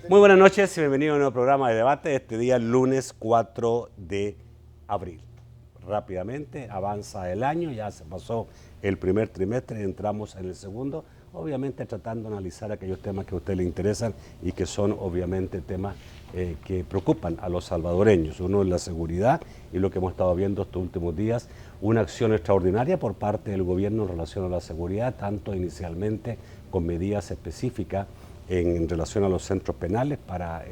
Muy buenas noches y bienvenido a un nuevo programa de debate este día, lunes 4 de abril. Rápidamente avanza el año, ya se pasó el primer trimestre, entramos en el segundo, obviamente tratando de analizar aquellos temas que a usted le interesan y que son obviamente temas que preocupan a los salvadoreños. Uno es la seguridad y lo que hemos estado viendo estos últimos días, una acción extraordinaria por parte del gobierno en relación a la seguridad, tanto inicialmente con medidas específicas en relación a los centros penales para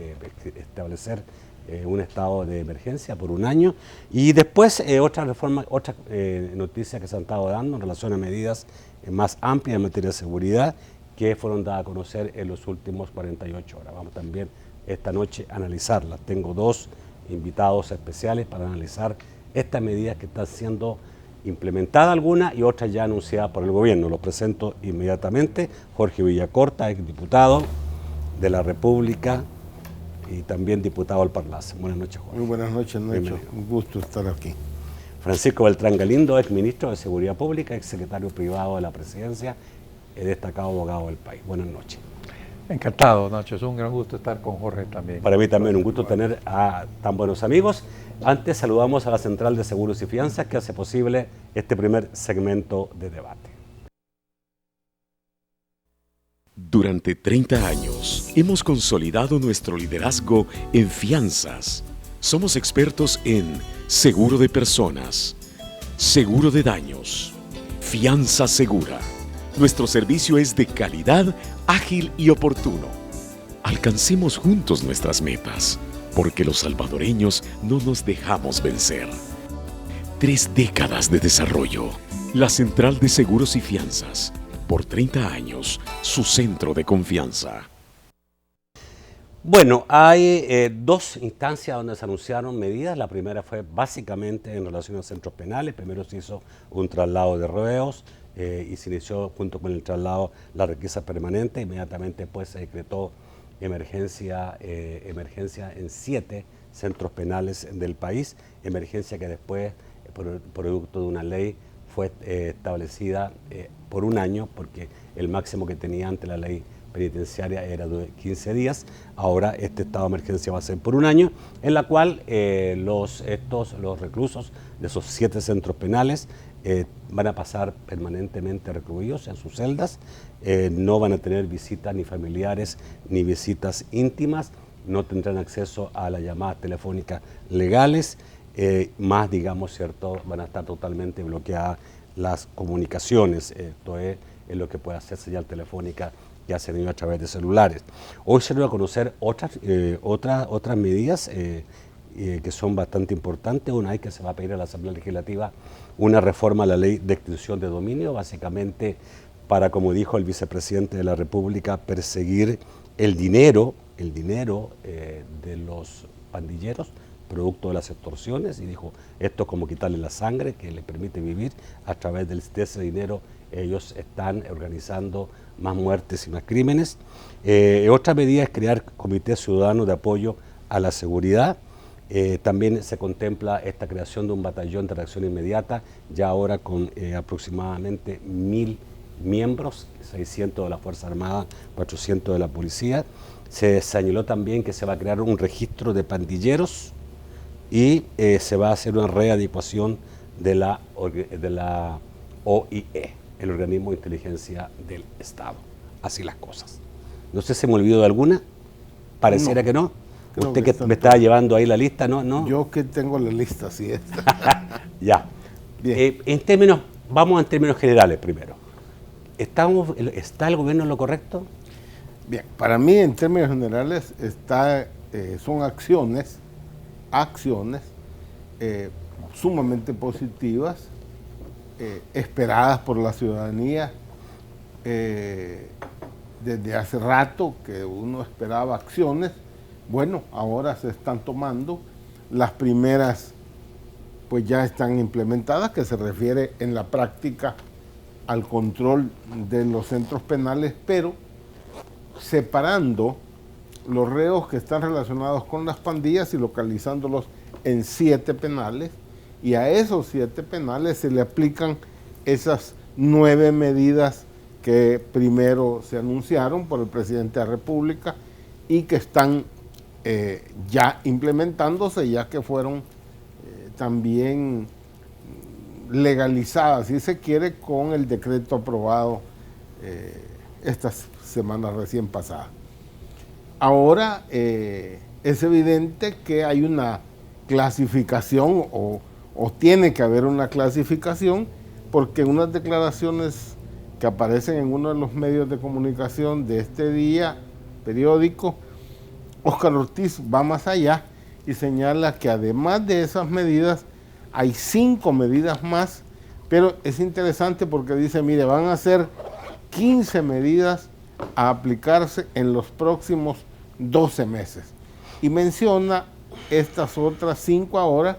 establecer un estado de emergencia por un año y después otras noticias que se han estado dando en relación a medidas más amplias en materia de seguridad que fueron dadas a conocer en los últimos 48 horas. Vamos también esta noche a analizarlas. Tengo dos invitados especiales para analizar estas medidas que están siendo implementadas algunas y otras ya anunciadas por el gobierno. Los presento inmediatamente. Jorge Villacorta, exdiputado de la República y también diputado al Parlace. Buenas noches, Jorge. Muy buenas noches, Nacho. Un gusto estar aquí. Francisco Beltrán Galindo, exministro de Seguridad Pública, exsecretario privado de la Presidencia, destacado abogado del país. Buenas noches. Encantado, Nacho. Es un gran gusto estar con Jorge también. Para mí también un gusto tener a tan buenos amigos. Antes saludamos a la Central de Seguros y Fianzas que hace posible este primer segmento de debate. Durante 30 años hemos consolidado nuestro liderazgo en fianzas. Somos expertos en seguro de personas, seguro de daños, fianza segura. Nuestro servicio es de calidad, ágil y oportuno. Alcancemos juntos nuestras metas, porque los salvadoreños no nos dejamos vencer. 3 décadas de desarrollo. La Central de Seguros y Fianzas. Por 30 años, su centro de confianza. Bueno, hay dos instancias donde se anunciaron medidas. La primera fue básicamente en relación a centros penales. Primero se hizo un traslado de reos y se inició junto con el traslado la requisa permanente. Inmediatamente después se decretó emergencia en 7 centros penales del país. Emergencia que después, por producto de una ley, fue establecida por un año, porque el máximo que tenía ante la ley penitenciaria era de 15 días. Ahora este estado de emergencia va a ser por un año, en la cual los reclusos de esos 7 centros penales van a pasar permanentemente recluidos en sus celdas, no van a tener visitas ni familiares ni visitas íntimas, no tendrán acceso a las llamadas telefónicas legales, más, digamos, cierto, van a estar totalmente bloqueadas las comunicaciones. Esto es lo que puede hacer señal telefónica que se han ido a través de celulares. Hoy se van a conocer otras medidas que son bastante importantes. Una es que se va a pedir a la Asamblea Legislativa una reforma a la ley de extinción de dominio, básicamente para, como dijo el vicepresidente de la República, perseguir el dinero de los pandilleros, producto de las extorsiones, y dijo, esto es como quitarle la sangre que le permite vivir. A través de ese dinero ellos están organizando más muertes y más crímenes. Otra medida es crear comités ciudadanos de apoyo a la seguridad. También se contempla esta creación de un batallón de reacción inmediata, ya ahora con aproximadamente 1000 miembros, 600 de la Fuerza Armada, 400 de la Policía. Se señaló también que se va a crear un registro de pandilleros y se va a hacer una readecuación de la OIE, el Organismo de Inteligencia del Estado. Así las cosas. No sé si me olvido de alguna. Pareciera que no. Usted que me estaba llevando ahí la lista, ¿no? Yo que tengo la lista, sí es. Ya. Vamos en términos generales primero. ¿Está el gobierno en lo correcto? Bien, para mí en términos generales son acciones sumamente positivas, esperadas por la ciudadanía desde hace rato, que uno esperaba acciones. Bueno, ahora se están tomando. Las primeras pues ya están implementadas, que se refiere en la práctica al control de los centros penales, pero separando los reos que están relacionados con las pandillas y localizándolos en 7 penales, y a esos 7 penales se le aplican esas 9 medidas que primero se anunciaron por el presidente de la República y que están ya implementándose, ya que fueron también legalizadas, si se quiere, con el decreto aprobado estas semanas recién pasadas. Ahora es evidente que hay una clasificación o tiene que haber una clasificación, porque unas declaraciones que aparecen en uno de los medios de comunicación de este día, periódico, Óscar Ortiz va más allá y señala que además de esas medidas hay 5 medidas más, pero es interesante porque dice, mire, van a ser 15 medidas a aplicarse en los próximos 12 meses. Y menciona estas otras 5 ahora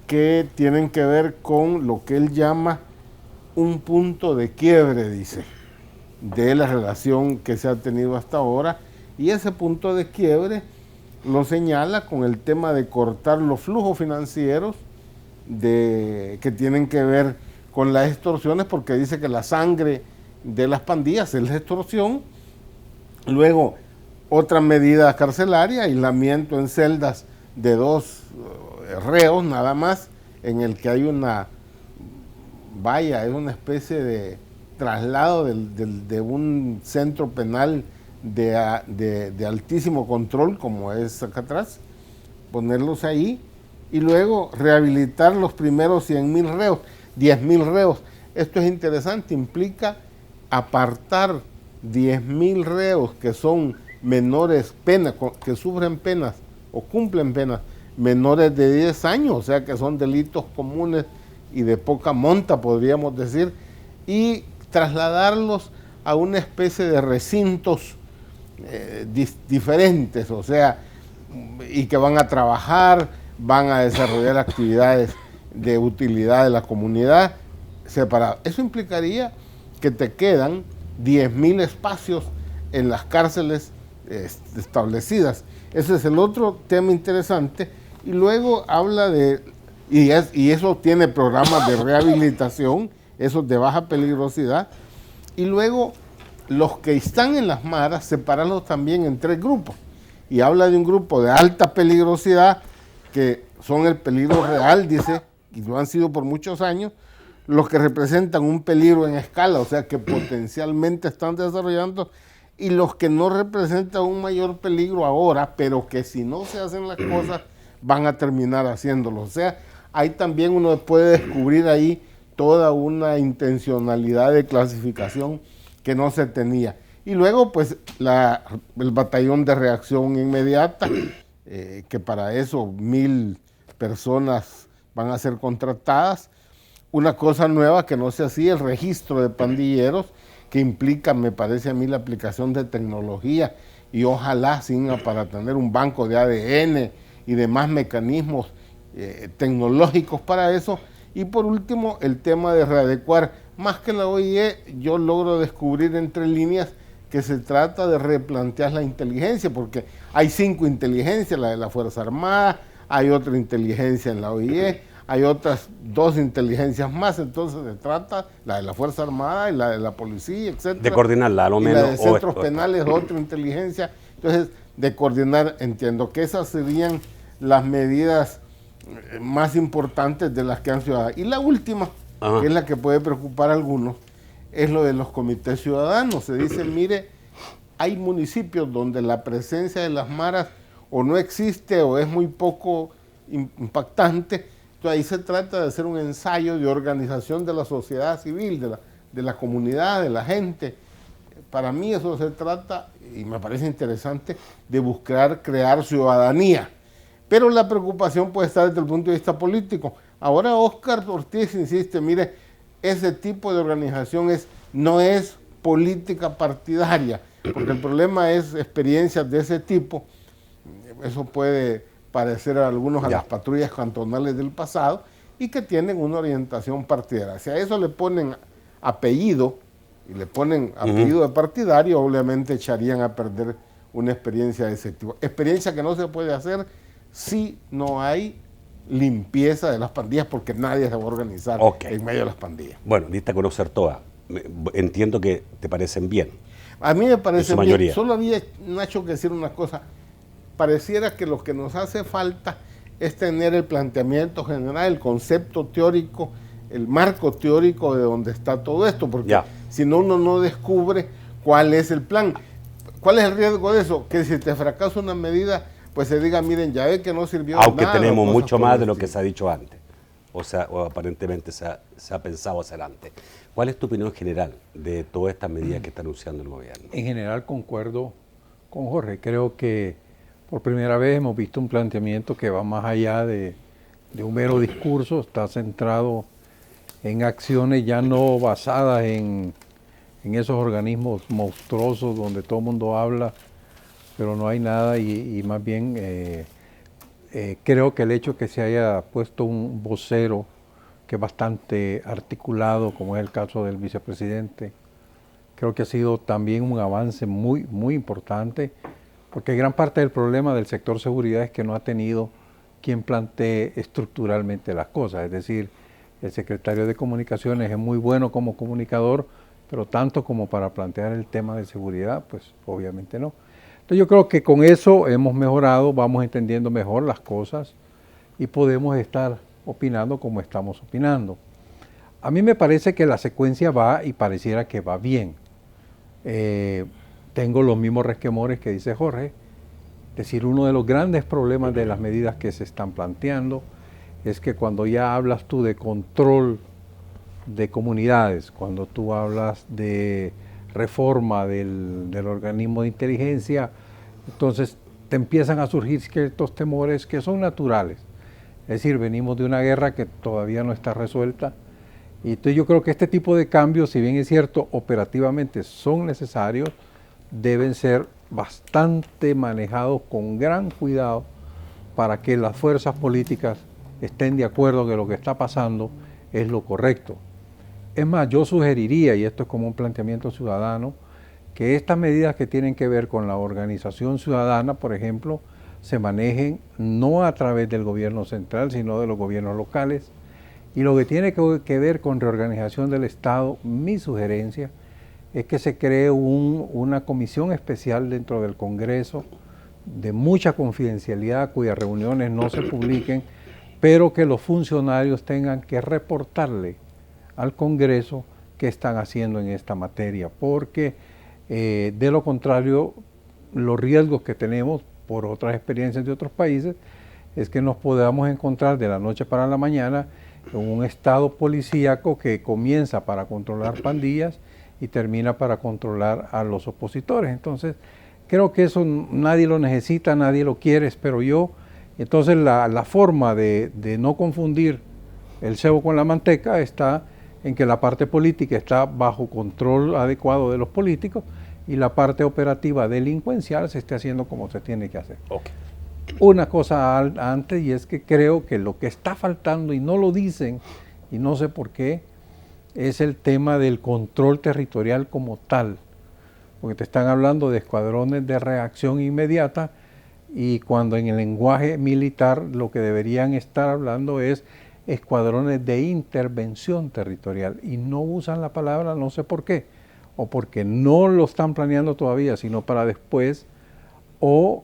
que tienen que ver con lo que él llama un punto de quiebre, dice, de la relación que se ha tenido hasta ahora, y ese punto de quiebre lo señala con el tema de cortar los flujos financieros que tienen que ver con las extorsiones, porque dice que la sangre de las pandillas es la extorsión. Luego, otra medida carcelaria, aislamiento en celdas de 2 reos nada más, en el que hay una es una especie de traslado de un centro penal de altísimo control, como es acá atrás, ponerlos ahí, y luego rehabilitar los primeros 100.000 reos, 10.000 reos. Esto es interesante, implica apartar 10.000 reos que son menores penas, que sufren penas o cumplen penas menores de 10 años, o sea que son delitos comunes y de poca monta, podríamos decir, y trasladarlos a una especie de recintos diferentes, o sea, y que van a trabajar, van a desarrollar actividades de utilidad de la comunidad separadas. Eso implicaría que te quedan 10.000 espacios en las cárceles establecidas. Ese es el otro tema interesante. Y luego habla de, y eso tiene programas de rehabilitación, esos de baja peligrosidad, y luego los que están en las maras, separarlos también en 3 grupos. Y habla de un grupo de alta peligrosidad, que son el peligro real, dice, y lo han sido por muchos años, los que representan un peligro en escala, o sea que potencialmente están desarrollando, y los que no representan un mayor peligro ahora, pero que si no se hacen las cosas, van a terminar haciéndolo. O sea, ahí también uno puede descubrir ahí toda una intencionalidad de clasificación que no se tenía. Y luego, pues, el batallón de reacción inmediata, que para eso 1.000 personas van a ser contratadas. Una cosa nueva que no se hacía, el registro de pandilleros, que implica, me parece a mí, la aplicación de tecnología, y ojalá para tener un banco de ADN y demás mecanismos tecnológicos para eso. Y por último, el tema de readecuar. Más que la OIE, yo logro descubrir entre líneas que se trata de replantear la inteligencia, porque hay 5 inteligencias, la de la Fuerza Armada, hay otra inteligencia en la OIE, hay otras 2 inteligencias más, entonces se trata la de la Fuerza Armada y la de la policía, etc. De coordinarla, a lo menos. Y la de centros penales, otra inteligencia. Entonces, de coordinar, entiendo que esas serían las medidas más importantes de las que han ciudadanos. Y la última, que es la que puede preocupar a algunos, es lo de los comités ciudadanos. Se dice, mire, hay municipios donde la presencia de las maras o no existe o es muy poco impactante. Entonces ahí se trata de hacer un ensayo de organización de la sociedad civil, de la comunidad, de la gente. Para mí eso se trata, y me parece interesante, de buscar crear ciudadanía. Pero la preocupación puede estar desde el punto de vista político. Ahora Óscar Ortiz insiste, mire, ese tipo de organización no es política partidaria, porque el problema es experiencias de ese tipo. Eso puede parecer a algunos a las patrullas cantonales del pasado, y que tienen una orientación partidaria. Si a eso le ponen apellido, y le ponen apellido de partidario, obviamente echarían a perder una experiencia de ese tipo. Experiencia que no se puede hacer si no hay limpieza de las pandillas, porque nadie se va a organizar en medio de las pandillas. Bueno, diste a conocer todas. Entiendo que te parecen bien. A mí me parece en su bien. mayoría. Solo había, Nacho, que decir una cosa. Pareciera que lo que nos hace falta es tener el planteamiento general, el concepto teórico, el marco teórico de donde está todo esto, porque si no, uno no descubre cuál es el plan. ¿Cuál es el riesgo de eso? Que si te fracasa una medida, pues se diga, miren, ya ve que no sirvió aunque nada. Aunque tenemos mucho más de lo estilo. que se ha dicho antes, o aparentemente se ha pensado hacer antes. ¿Cuál es tu opinión general de todas estas medidas que está anunciando el gobierno? En general concuerdo con Jorge. Creo que por primera vez hemos visto un planteamiento que va más allá de un mero discurso, está centrado en acciones ya no basadas en esos organismos monstruosos donde todo el mundo habla, pero no hay nada y más bien creo que el hecho que se haya puesto un vocero que es bastante articulado, como es el caso del vicepresidente, creo que ha sido también un avance muy, muy importante, porque gran parte del problema del sector seguridad es que no ha tenido quien plantee estructuralmente las cosas. Es decir, el secretario de Comunicaciones es muy bueno como comunicador, pero tanto como para plantear el tema de seguridad, pues obviamente no. Entonces yo creo que con eso hemos mejorado, vamos entendiendo mejor las cosas y podemos estar opinando como estamos opinando. A mí me parece que la secuencia va y pareciera que va bien. Tengo los mismos resquemores que dice Jorge. Es decir, uno de los grandes problemas de las medidas que se están planteando es que cuando ya hablas tú de control de comunidades, cuando tú hablas de reforma del organismo de inteligencia, entonces te empiezan a surgir ciertos temores que son naturales. Es decir, venimos de una guerra que todavía no está resuelta, y entonces yo creo que este tipo de cambios, si bien es cierto, operativamente son necesarios, deben ser bastante manejados con gran cuidado para que las fuerzas políticas estén de acuerdo que lo que está pasando es lo correcto. Es más, yo sugeriría, y esto es como un planteamiento ciudadano, que estas medidas que tienen que ver con la organización ciudadana, por ejemplo, se manejen no a través del gobierno central, sino de los gobiernos locales. Y lo que tiene que ver con reorganización del Estado, mi sugerencia es que se cree una comisión especial dentro del Congreso de mucha confidencialidad, cuyas reuniones no se publiquen, pero que los funcionarios tengan que reportarle al Congreso qué están haciendo en esta materia, porque de lo contrario, los riesgos que tenemos por otras experiencias de otros países es que nos podamos encontrar de la noche para la mañana en un estado policíaco que comienza para controlar pandillas y termina para controlar a los opositores. Entonces, creo que eso nadie lo necesita, nadie lo quiere, espero yo. Entonces, la forma de no confundir el cebo con la manteca está en que la parte política está bajo control adecuado de los políticos y la parte operativa delincuencial se esté haciendo como se tiene que hacer. Okay. Una cosa antes, y es que creo que lo que está faltando, y no lo dicen, y no sé por qué, es el tema del control territorial como tal, porque te están hablando de escuadrones de reacción inmediata, y cuando en el lenguaje militar lo que deberían estar hablando es escuadrones de intervención territorial, y no usan la palabra, no sé por qué, o porque no lo están planeando todavía, sino para después, o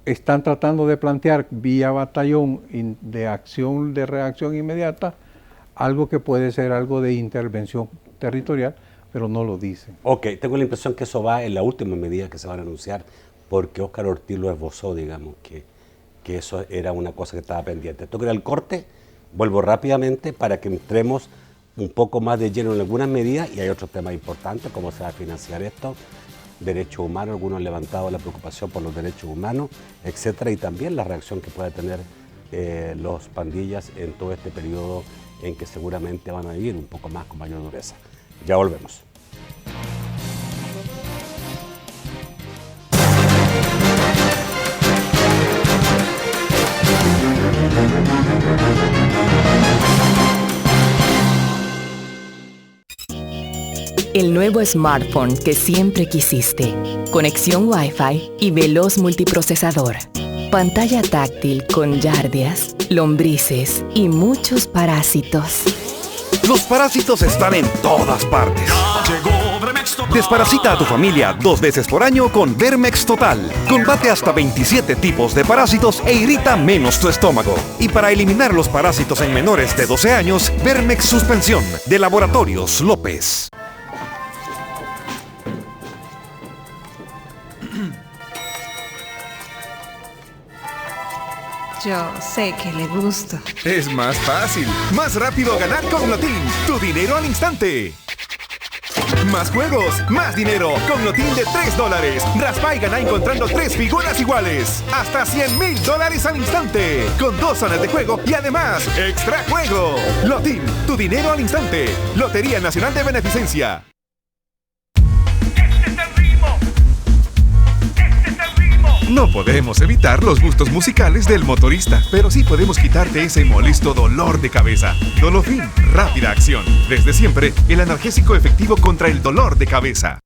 están tratando de plantear vía batallón de reacción inmediata, algo que puede ser algo de intervención territorial, pero no lo dicen. Ok, tengo la impresión que eso va en la última medida que se van a anunciar, porque Óscar Ortiz lo esbozó, digamos, que eso era una cosa que estaba pendiente. Esto que era el corte, vuelvo rápidamente para que entremos un poco más de lleno en algunas medidas, y hay otros temas importantes, cómo se va a financiar esto, derechos humanos, algunos han levantado la preocupación por los derechos humanos, etcétera, y también la reacción que puede tener los pandillas en todo este periodo en que seguramente van a vivir un poco más con mayor dureza. Ya volvemos. El nuevo smartphone que siempre quisiste. Conexión Wi-Fi y veloz multiprocesador. Pantalla táctil con yardias, lombrices y muchos parásitos. Los parásitos están en todas partes. Ya llegó Bremex Desparasita a tu familia 2 veces por año con Vermex Total. Combate hasta 27 tipos de parásitos e irrita menos tu estómago. Y para eliminar los parásitos en menores de 12 años, Vermex Suspensión de Laboratorios López. Yo sé que le gusta. Es más fácil, más rápido ganar con Lotín. Tu dinero al instante. Más juegos, más dinero. Con Lotín de $3. Raspa y gana encontrando 3 figuras iguales. Hasta $100,000 al instante. Con 2 zonas de juego y además, extra juego. Lotín, tu dinero al instante. Lotería Nacional de Beneficencia. No podemos evitar los gustos musicales del motorista, pero sí podemos quitarte ese molesto dolor de cabeza. Dolofin, rápida acción. Desde siempre, el analgésico efectivo contra el dolor de cabeza.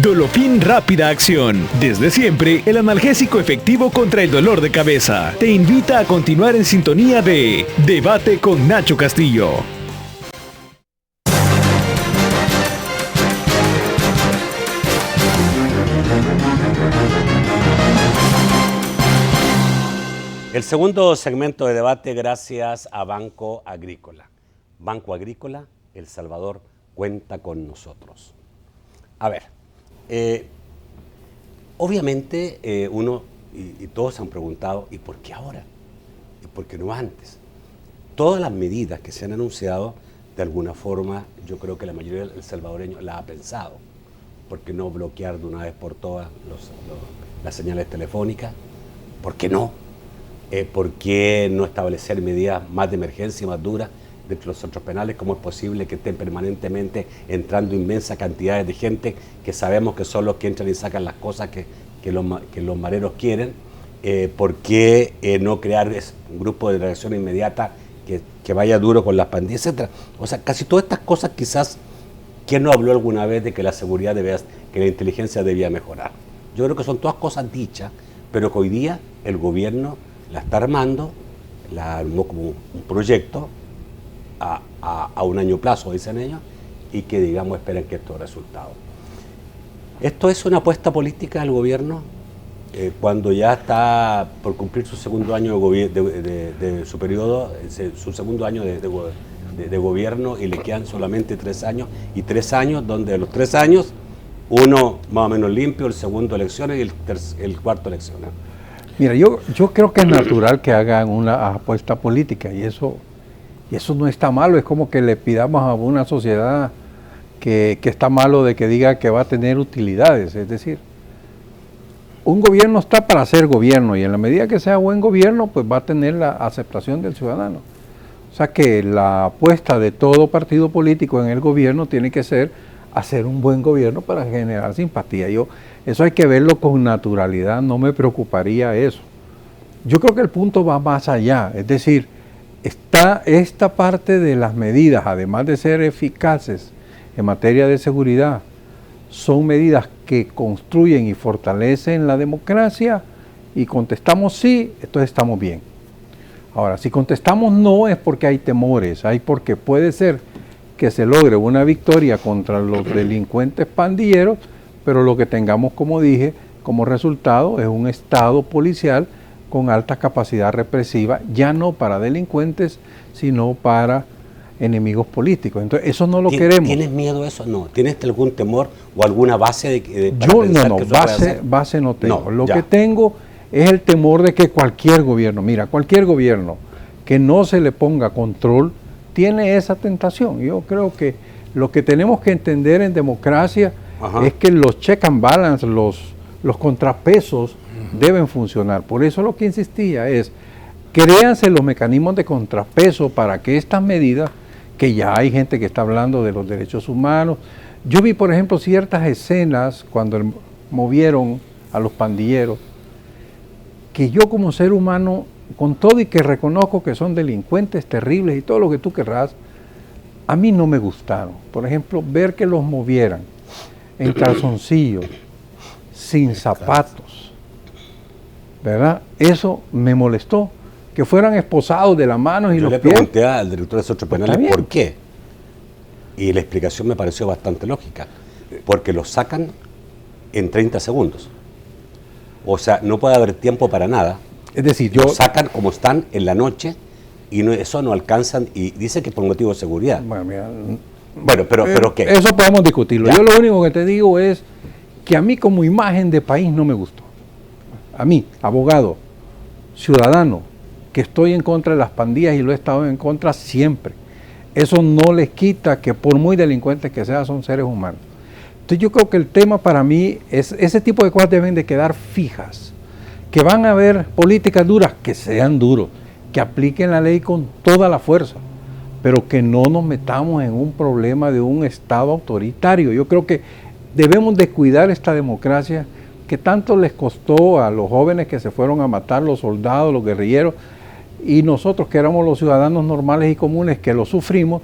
Dolofin Rápida Acción. Desde siempre, el analgésico efectivo contra el dolor de cabeza. Te invita a continuar en sintonía de Debate con Nacho Castillo. El segundo segmento de debate gracias a Banco Agrícola. Banco Agrícola, El Salvador cuenta con nosotros. A ver, obviamente uno y todos se han preguntado, ¿y por qué ahora? ¿Y por qué no antes? Todas las medidas que se han anunciado, de alguna forma, yo creo que la mayoría del salvadoreño la ha pensado. ¿Por qué no bloquear de una vez por todas las señales telefónicas? ¿Por qué no? ¿Por qué no establecer medidas más de emergencia y más duras dentro de los centros penales? ¿Cómo es posible que estén permanentemente entrando inmensas cantidades de gente que sabemos que son los que entran y sacan las cosas que los mareros quieren? ¿Por qué no crear un grupo de reacción inmediata que vaya duro con las pandillas, etcétera? O sea, casi todas estas cosas quizás, ¿quién no habló alguna vez de que la seguridad que la inteligencia debía mejorar? Yo creo que son todas cosas dichas, pero que hoy día el gobierno la está armando, la armó como un proyecto a un año plazo, dicen ellos, y que, digamos, esperan que esto dé resultados. Esto es una apuesta política del gobierno cuando ya está por cumplir su segundo año de su periodo, su segundo año de gobierno, y le quedan solamente 3 años, y 3 años donde de los 3 años, uno más o menos limpio, el segundo elecciones y el cuarto elecciones. Mira, yo creo que es natural que hagan una apuesta política y eso no está malo. Es como que le pidamos a una sociedad que está malo de que diga que va a tener utilidades. Es decir, un gobierno está para ser gobierno y en la medida que sea buen gobierno, pues va a tener la aceptación del ciudadano. O sea que la apuesta de todo partido político en el gobierno tiene que ser hacer un buen gobierno para generar simpatía. Eso hay que verlo con naturalidad, no me preocuparía eso. Yo creo que el punto va más allá, es decir, está esta parte de las medidas, además de ser eficaces en materia de seguridad, son medidas que construyen y fortalecen la democracia, y contestamos sí, entonces estamos bien. Ahora, si contestamos no, es porque hay temores, porque puede ser que se logre una victoria contra los delincuentes pandilleros, pero lo que tengamos, como dije, como resultado es un Estado policial con alta capacidad represiva, ya no para delincuentes, sino para enemigos políticos. Entonces, eso no lo queremos. ¿Tienes miedo a eso? No. ¿Tienes algún temor o alguna base base no tengo. Lo que tengo es el temor de que cualquier gobierno que no se le ponga control, tiene esa tentación. Yo creo que lo que tenemos que entender en democracia es que los check and balance, los contrapesos deben funcionar. Por eso lo que insistía es, créanse los mecanismos de contrapeso para que estas medidas, que ya hay gente que está hablando de los derechos humanos. Yo vi, por ejemplo, ciertas escenas cuando movieron a los pandilleros, que yo como ser humano, con todo y que reconozco que son delincuentes terribles y todo lo que tú querrás, a mí no me gustaron. Por ejemplo, ver que los movieran en calzoncillos, sin zapatos, ¿verdad? Eso me molestó. Que fueran esposados de las manos y los pies. Yo le pregunté al director de centros penales por qué. Y la explicación me pareció bastante lógica. porque los sacan en 30 segundos. O sea, no puede haber tiempo para nada. Es decir, los sacan como están en la noche y eso no alcanzan, y dicen que por motivo de seguridad. Bueno, mira, pero ¿qué? Eso podemos discutirlo. Ya. Yo lo único que te digo es que a mí como imagen de país no me gustó. A mí, abogado, ciudadano, que estoy en contra de las pandillas y lo he estado en contra siempre. Eso no les quita que por muy delincuentes que sean, son seres humanos. Entonces yo creo que el tema para mí es ese tipo de cosas deben de quedar fijas. Que van a haber políticas duras, que sean duros, que apliquen la ley con toda la fuerza, pero que no nos metamos en un problema de un Estado autoritario. Yo creo que debemos de cuidar esta democracia que tanto les costó a los jóvenes que se fueron a matar, los soldados, los guerrilleros, y nosotros que éramos los ciudadanos normales y comunes que lo sufrimos,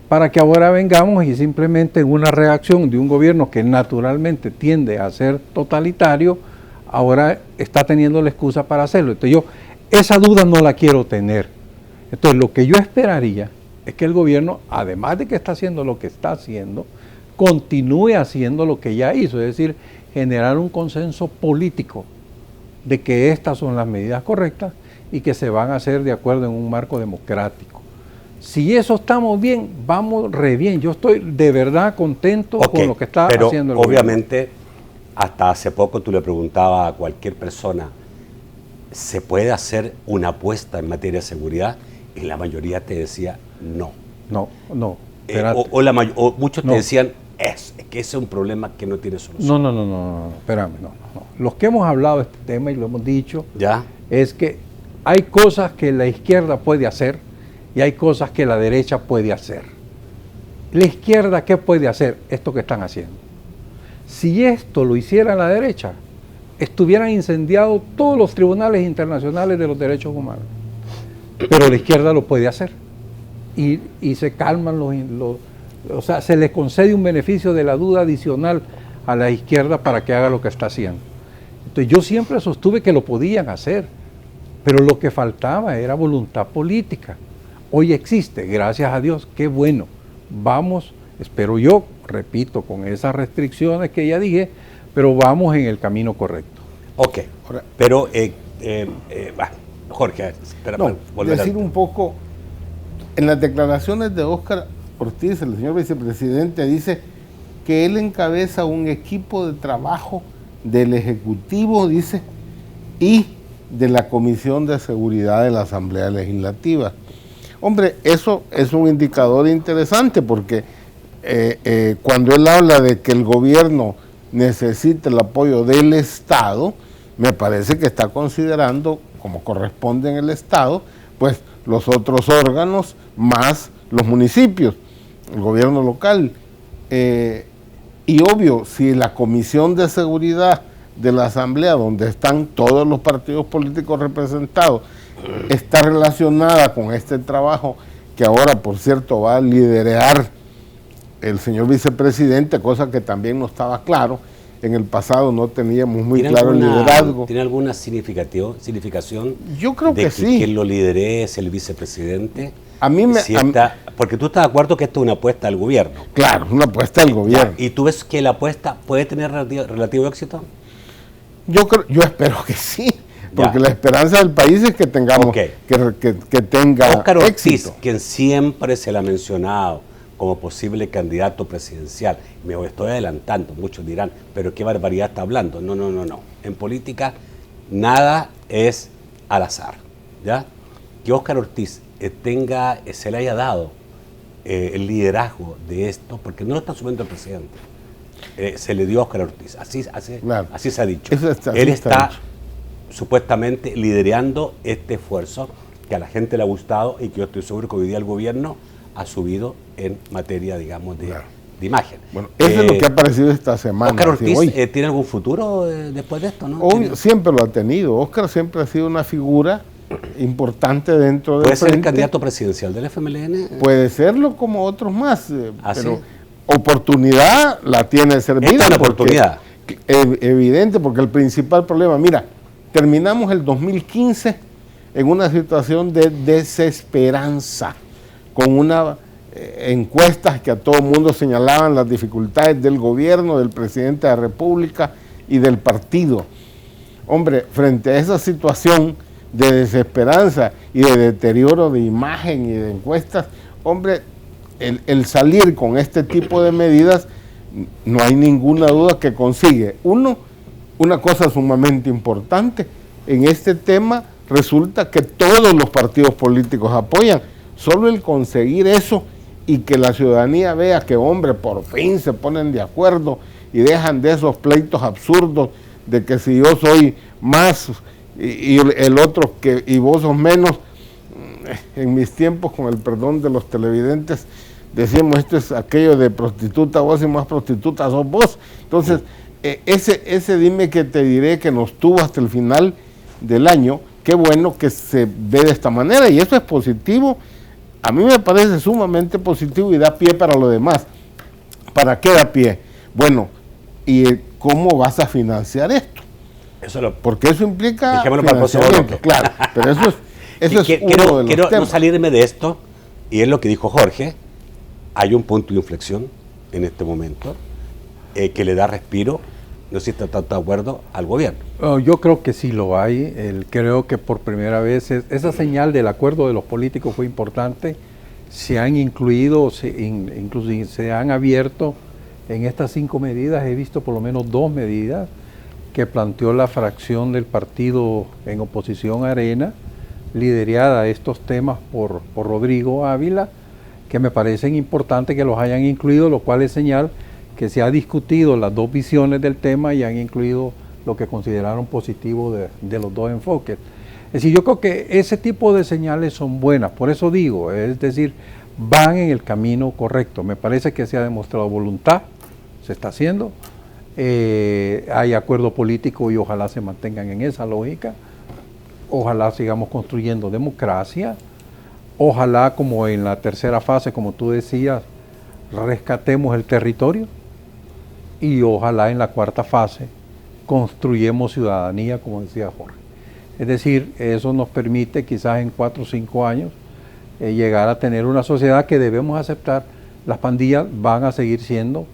para que ahora vengamos y simplemente en una reacción de un gobierno que naturalmente tiende a ser totalitario, ahora está teniendo la excusa para hacerlo. Entonces yo esa duda no la quiero tener. Entonces lo que yo esperaría es que el gobierno, además de que está haciendo lo que está haciendo, continúe haciendo lo que ya hizo, es decir, generar un consenso político de que estas son las medidas correctas y que se van a hacer de acuerdo en un marco democrático. Si eso estamos bien, vamos re bien. Yo estoy de verdad contento con lo que está haciendo el gobierno. Obviamente, hasta hace poco tú le preguntabas a cualquier persona, ¿se puede hacer una apuesta en materia de seguridad? Y la mayoría te decía no. No. O muchos te decían, es que ese es un problema que no tiene solución. No, espérame, no. Los que hemos hablado de este tema y lo hemos dicho, ¿ya? Es que hay cosas que la izquierda puede hacer y hay cosas que la derecha puede hacer. La izquierda, ¿qué puede hacer? Esto que están haciendo. Si esto lo hiciera la derecha, estuvieran incendiados todos los tribunales internacionales de los derechos humanos. Pero la izquierda lo puede hacer. Y se calman o sea, se les concede un beneficio de la duda adicional a la izquierda para que haga lo que está haciendo. Entonces yo siempre sostuve que lo podían hacer, pero lo que faltaba era voluntad política. Hoy existe, gracias a Dios, qué bueno. Vamos, espero yo, repito, con esas restricciones que ya dije, pero vamos en el camino correcto. Ok, pero Jorge, espera, decir un poco, en las declaraciones de Óscar Ortiz, el señor vicepresidente, dice que él encabeza un equipo de trabajo del Ejecutivo, dice, y de la Comisión de Seguridad de la Asamblea Legislativa. Hombre, eso es un indicador interesante porque cuando él habla de que el gobierno necesita el apoyo del Estado, me parece que está considerando, como corresponde en el Estado, pues los otros órganos más los municipios, el gobierno local. Y obvio, si la Comisión de Seguridad de la Asamblea, donde están todos los partidos políticos representados, está relacionada con este trabajo que ahora, por cierto, va a liderar el señor vicepresidente, cosa que también no estaba claro. En el pasado no teníamos muy claro el liderazgo. ¿Tiene alguna significación? Yo creo que sí. ¿Que quien lo lidere es el vicepresidente? A mí me... porque tú estás de acuerdo que esto es una apuesta del gobierno. Claro, una apuesta del gobierno. ¿Y tú ves que la apuesta puede tener relativo éxito? Yo espero que sí, porque la esperanza del país es que tengamos, que tenga Óscar Ortiz, éxito. quien siempre se le ha mencionado como posible candidato presidencial. Me estoy adelantando, muchos dirán, pero qué barbaridad está hablando. No. En política nada es al azar, ¿ya? Que Óscar Ortiz se le haya dado el liderazgo de esto, porque no lo está asumiendo el presidente. Se le dio a Óscar Ortiz, así se ha dicho. Él está supuestamente liderando este esfuerzo que a la gente le ha gustado y que yo estoy seguro que hoy día el gobierno ha subido en materia, digamos, de imagen. Bueno, eso es lo que ha aparecido esta semana. ¿Óscar Ortiz tiene algún futuro después de esto? ¿No? Obvio, siempre lo ha tenido. Óscar siempre ha sido una figura importante dentro del ¿Puede ser el candidato presidencial del FMLN? Puede serlo como otros más, pero oportunidad la tiene de servir. Esta es la oportunidad. Evidente, porque el principal problema, mira, terminamos el 2015 en una situación de desesperanza, con una encuestas que a todo el mundo señalaban las dificultades del gobierno, del presidente de la República y del partido. Hombre, frente a esa situación de desesperanza y de deterioro de imagen y de encuestas, hombre, el salir con este tipo de medidas, no hay ninguna duda que consigue. Una cosa sumamente importante, en este tema resulta que todos los partidos políticos apoyan. Solo el conseguir eso y que la ciudadanía vea que, hombre, por fin se ponen de acuerdo y dejan de esos pleitos absurdos de que si yo soy más y el otro y vos sos menos. En mis tiempos, con el perdón de los televidentes, decíamos, esto es aquello de prostituta vos y más prostituta sos vos. Entonces, ese dime que te diré que nos tuvo hasta el final del año, qué bueno que se ve de esta manera, y eso es positivo. A mí me parece sumamente positivo y da pie para lo demás. ¿Para qué da pie? Bueno, ¿y cómo vas a financiar esto? Porque eso implica financiamiento, claro, pero eso es uno de los temas. No salirme de esto, y es lo que dijo Jorge, hay un punto de inflexión en este momento que le da respiro, no sé si está de acuerdo, al gobierno. Yo creo que sí lo hay. Creo que por primera vez esa señal del acuerdo de los políticos fue importante. Se han incluido, incluso se han abierto en estas 5 medidas. He visto por lo menos 2 medidas que planteó la fracción del partido en oposición a Arena, liderada estos temas por Rodrigo Ávila, que me parecen importantes que los hayan incluido, lo cual es señal que se ha discutido las 2 visiones del tema y han incluido lo que consideraron positivo de los 2 enfoques. Es decir, yo creo que ese tipo de señales son buenas, por eso digo, es decir, van en el camino correcto. Me parece que se ha demostrado voluntad, se está haciendo, hay acuerdo político y ojalá se mantengan en esa lógica, ojalá sigamos construyendo democracia, ojalá, como en la tercera fase, como tú decías, rescatemos el territorio, y ojalá en la cuarta fase construyamos ciudadanía, como decía Jorge. Es decir, eso nos permite quizás en 4 o 5 años llegar a tener una sociedad que debemos aceptar. Las pandillas van a seguir siendo,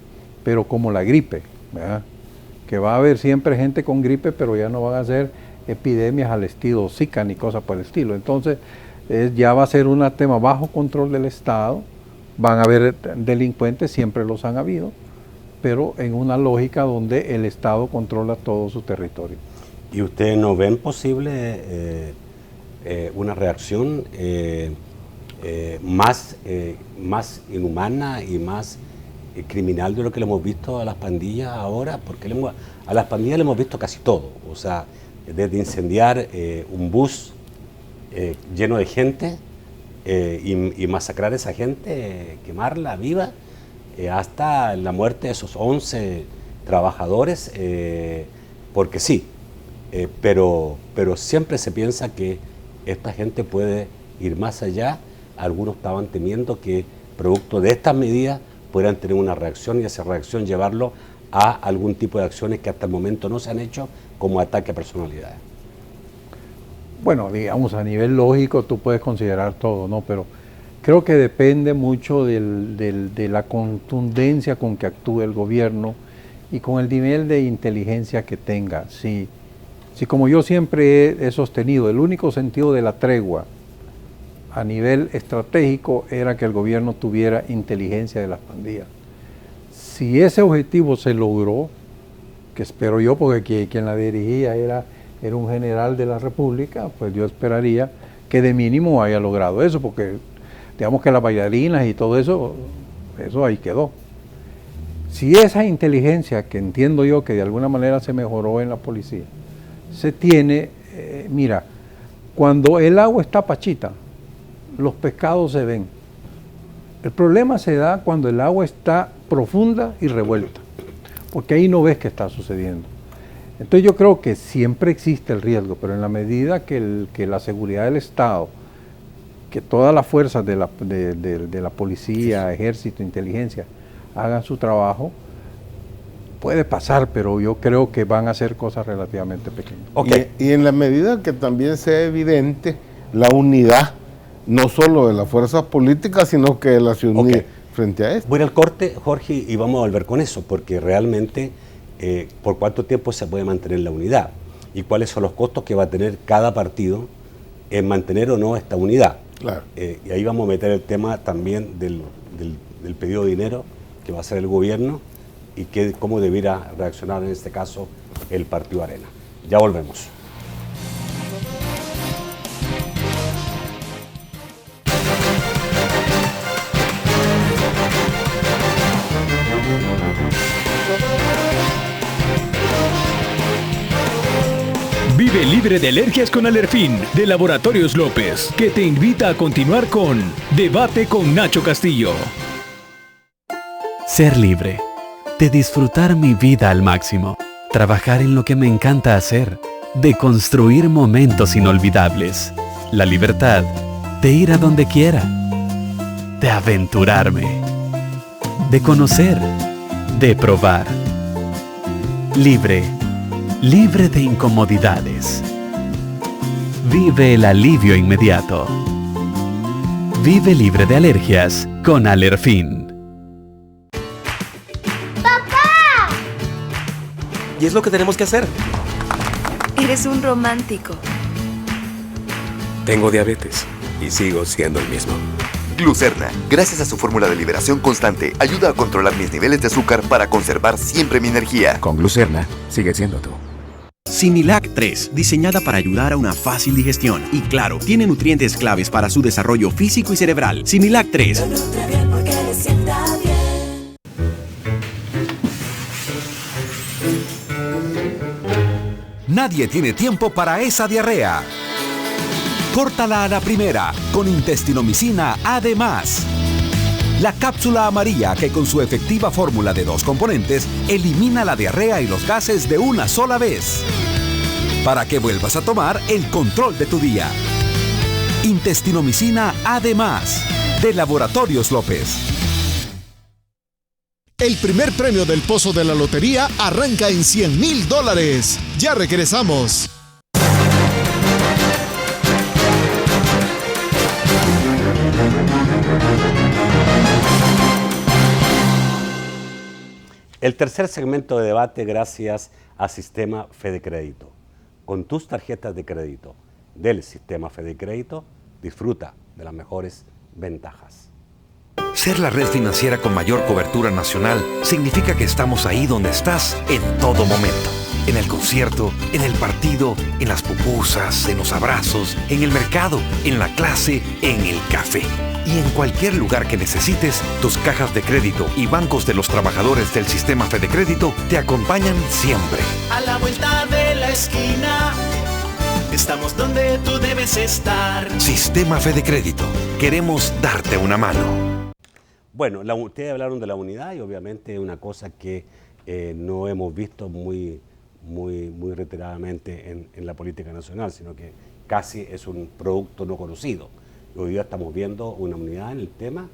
pero como la gripe, ¿verdad? Que va a haber siempre gente con gripe, pero ya no van a ser epidemias al estilo Zika ni cosas por el estilo. Entonces ya va a ser un tema bajo control del Estado. Van a haber delincuentes, siempre los han habido, pero en una lógica donde el Estado controla todo su territorio. ¿Y ustedes no ven posible una reacción más inhumana y más criminal de lo que le hemos visto a las pandillas ahora? Porque a las pandillas le hemos visto casi todo, o sea, desde incendiar un bus lleno de gente y masacrar a esa gente, quemarla viva, hasta la muerte de esos 11 trabajadores, porque sí, pero siempre se piensa que esta gente puede ir más allá. Algunos estaban temiendo que producto de estas medidas pudieran tener una reacción y esa reacción llevarlo a algún tipo de acciones que hasta el momento no se han hecho, como ataque a personalidades. Bueno, digamos, a nivel lógico tú puedes considerar todo, ¿no? Pero creo que depende mucho de la contundencia con que actúe el gobierno y con el nivel de inteligencia que tenga. Si como yo siempre he sostenido, el único sentido de la tregua a nivel estratégico era que el gobierno tuviera inteligencia de las pandillas. Si ese objetivo se logró, que espero yo, porque quien la dirigía era un general de la República, pues yo esperaría que de mínimo haya logrado eso, porque digamos que las bailarinas y todo eso ahí quedó. Si esa inteligencia, que entiendo yo que de alguna manera se mejoró en la policía, se tiene, mira, cuando el agua está pachita, los pescados se ven. El problema se da cuando el agua está profunda y revuelta, porque ahí no ves qué está sucediendo. Entonces yo creo que siempre existe el riesgo, pero en la medida que la seguridad del Estado, que todas las fuerzas de la policía, ejército, inteligencia, hagan su trabajo, puede pasar, pero yo creo que van a ser cosas relativamente pequeñas. Okay. Y en la medida que también sea evidente la unidad no solo de las fuerzas políticas, sino que de la ciudadanía frente a esto. Voy al corte, Jorge, y vamos a volver con eso, porque realmente por cuánto tiempo se puede mantener la unidad y cuáles son los costos que va a tener cada partido en mantener o no esta unidad. Claro. Y ahí vamos a meter el tema también del pedido de dinero que va a hacer el gobierno y cómo debiera reaccionar en este caso el Partido Arena. Ya volvemos. Vive libre de alergias con Alerfin de Laboratorios López, que te invita a continuar con Debate con Nacho Castillo. Ser libre, de disfrutar mi vida al máximo, trabajar en lo que me encanta hacer, de construir momentos inolvidables, la libertad de ir a donde quiera, de aventurarme, de conocer, de probar. Libre. Libre de incomodidades. Vive el alivio inmediato. Vive libre de alergias con Alerfin. ¡Papá! Y es lo que tenemos que hacer. Eres un romántico. Tengo diabetes y sigo siendo el mismo. Glucerna, gracias a su fórmula de liberación constante, ayuda a controlar mis niveles de azúcar para conservar siempre mi energía. Con Glucerna, sigue siendo tú. Similac 3, diseñada para ayudar a una fácil digestión. Y claro, tiene nutrientes claves para su desarrollo físico y cerebral. Similac 3. Nadie tiene tiempo para esa diarrea. Córtala a la primera con Intestinomicina Además. La cápsula amarilla que con su efectiva fórmula de 2 componentes elimina la diarrea y los gases de una sola vez. Para que vuelvas a tomar el control de tu día. Intestinomicina Además, de Laboratorios López. El primer premio del Pozo de la Lotería arranca en $100,000. Ya regresamos. El tercer segmento de debate gracias a Sistema Fede Crédito. Con tus tarjetas de crédito del Sistema Fede Crédito, disfruta de las mejores ventajas. Ser la red financiera con mayor cobertura nacional significa que estamos ahí donde estás en todo momento. En el concierto, en el partido, en las pupusas, en los abrazos, en el mercado, en la clase, en el café. Y en cualquier lugar que necesites, tus cajas de crédito y bancos de los trabajadores del Sistema Fede Crédito te acompañan siempre. A la vuelta de la esquina, estamos donde tú debes estar. Sistema Fede Crédito. Queremos darte una mano. Bueno, ustedes hablaron de la unidad y obviamente es una cosa que no hemos visto muy reiteradamente en la política nacional, sino que casi es un producto no conocido. Hoy día estamos viendo una unidad en el tema.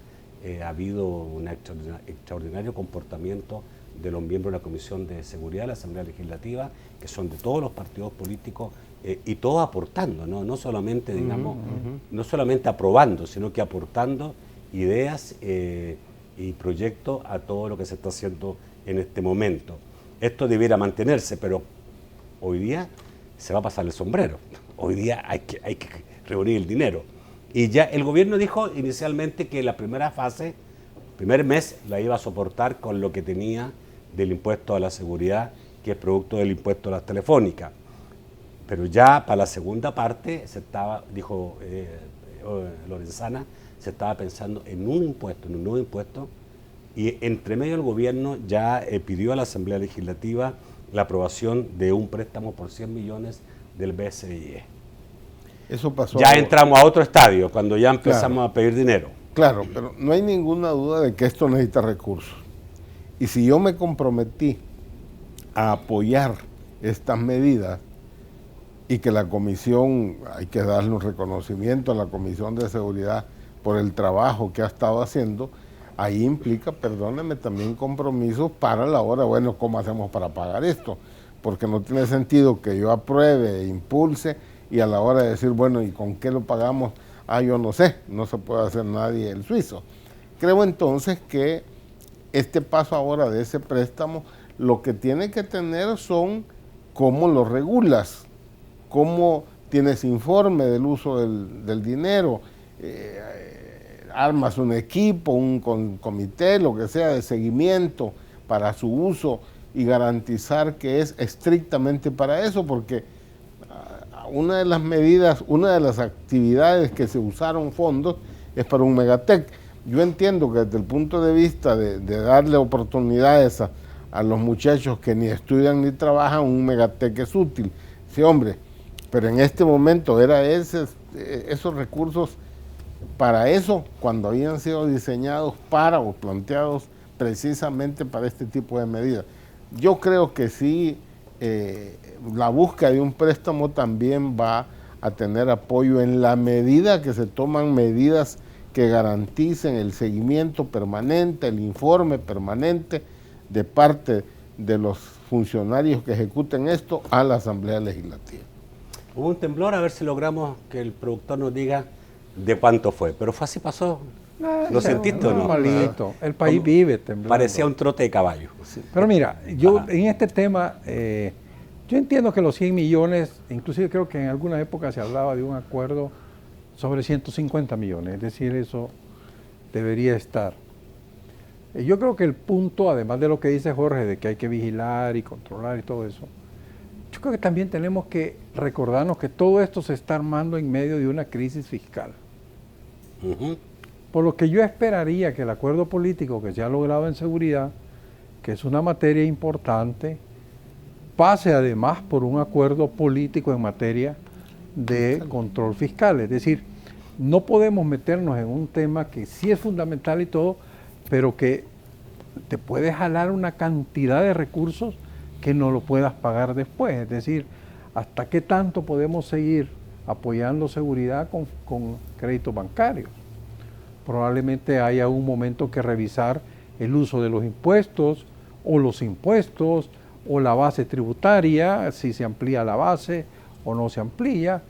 Ha habido un extraordinario comportamiento de los miembros de la Comisión de Seguridad de la Asamblea Legislativa, que son de todos los partidos políticos y todos aportando, no solamente, digamos, no solamente aprobando, sino que aportando ideas y proyectos a todo lo que se está haciendo en este momento. Esto debiera mantenerse, pero hoy día se va a pasar el sombrero. Hoy día hay que reunir el dinero. Y ya el gobierno dijo inicialmente que la primera fase, primer mes, la iba a soportar con lo que tenía del impuesto a la seguridad, que es producto del impuesto a las telefónicas. Pero ya para la segunda parte, dijo Lorenzana, se estaba pensando en un nuevo impuesto, y entre medio el gobierno ya pidió a la Asamblea Legislativa la aprobación de un préstamo por 100 millones del BCIE. Eso pasó. Ya entramos a otro estadio, cuando ya empezamos a pedir dinero. Claro, pero no hay ninguna duda de que esto necesita recursos. Y si yo me comprometí a apoyar estas medidas y que la comisión, hay que darle un reconocimiento a la Comisión de Seguridad por el trabajo que ha estado haciendo, ahí implica, perdónenme, también compromisos para la hora, bueno, ¿cómo hacemos para pagar esto? Porque no tiene sentido que yo apruebe e impulse y a la hora de decir, bueno, ¿y con qué lo pagamos? yo no sé, no se puede hacer nadie el suizo. Creo entonces que este paso ahora de ese préstamo, lo que tiene que tener son cómo lo regulas, cómo tienes informe del uso del dinero, armas un equipo, un comité, lo que sea, de seguimiento para su uso y garantizar que es estrictamente para eso, porque una de las medidas, una de las actividades que se usaron fondos es para un megatec. Yo entiendo que desde el punto de vista de darle oportunidades a los muchachos que ni estudian ni trabajan, un megatec es útil, sí hombre, pero en este momento era esos recursos para eso, cuando habían sido diseñados para o planteados precisamente para este tipo de medidas. Yo creo que sí, la búsqueda de un préstamo también va a tener apoyo en la medida que se toman medidas que garanticen el seguimiento permanente, el informe permanente de parte de los funcionarios que ejecuten esto a la Asamblea Legislativa. Hubo un temblor, a ver si logramos que el productor nos diga de cuánto fue, pero fue así pasó. ¿Lo sentiste o no? Malito. El país vive temblando. Parecía un trote de caballo. Sí. Pero mira, yo en este tema, yo entiendo que los 100 millones, inclusive creo que en alguna época se hablaba de un acuerdo sobre 150 millones, es decir, eso debería estar. Yo creo que el punto, además de lo que dice Jorge, de que hay que vigilar y controlar y todo eso, yo creo que también tenemos que recordarnos que todo esto se está armando en medio de una crisis fiscal. Por lo que yo esperaría que el acuerdo político que se ha logrado en seguridad, que es una materia importante, pase además por un acuerdo político en materia de control fiscal. Es decir, no podemos meternos en un tema que sí es fundamental y todo, pero que te puede jalar una cantidad de recursos que no lo puedas pagar después. Es decir, ¿hasta qué tanto podemos seguir apoyando seguridad con créditos bancarios? Probablemente haya un momento que revisar el uso de los impuestos o la base tributaria, si se amplía la base o no se amplía.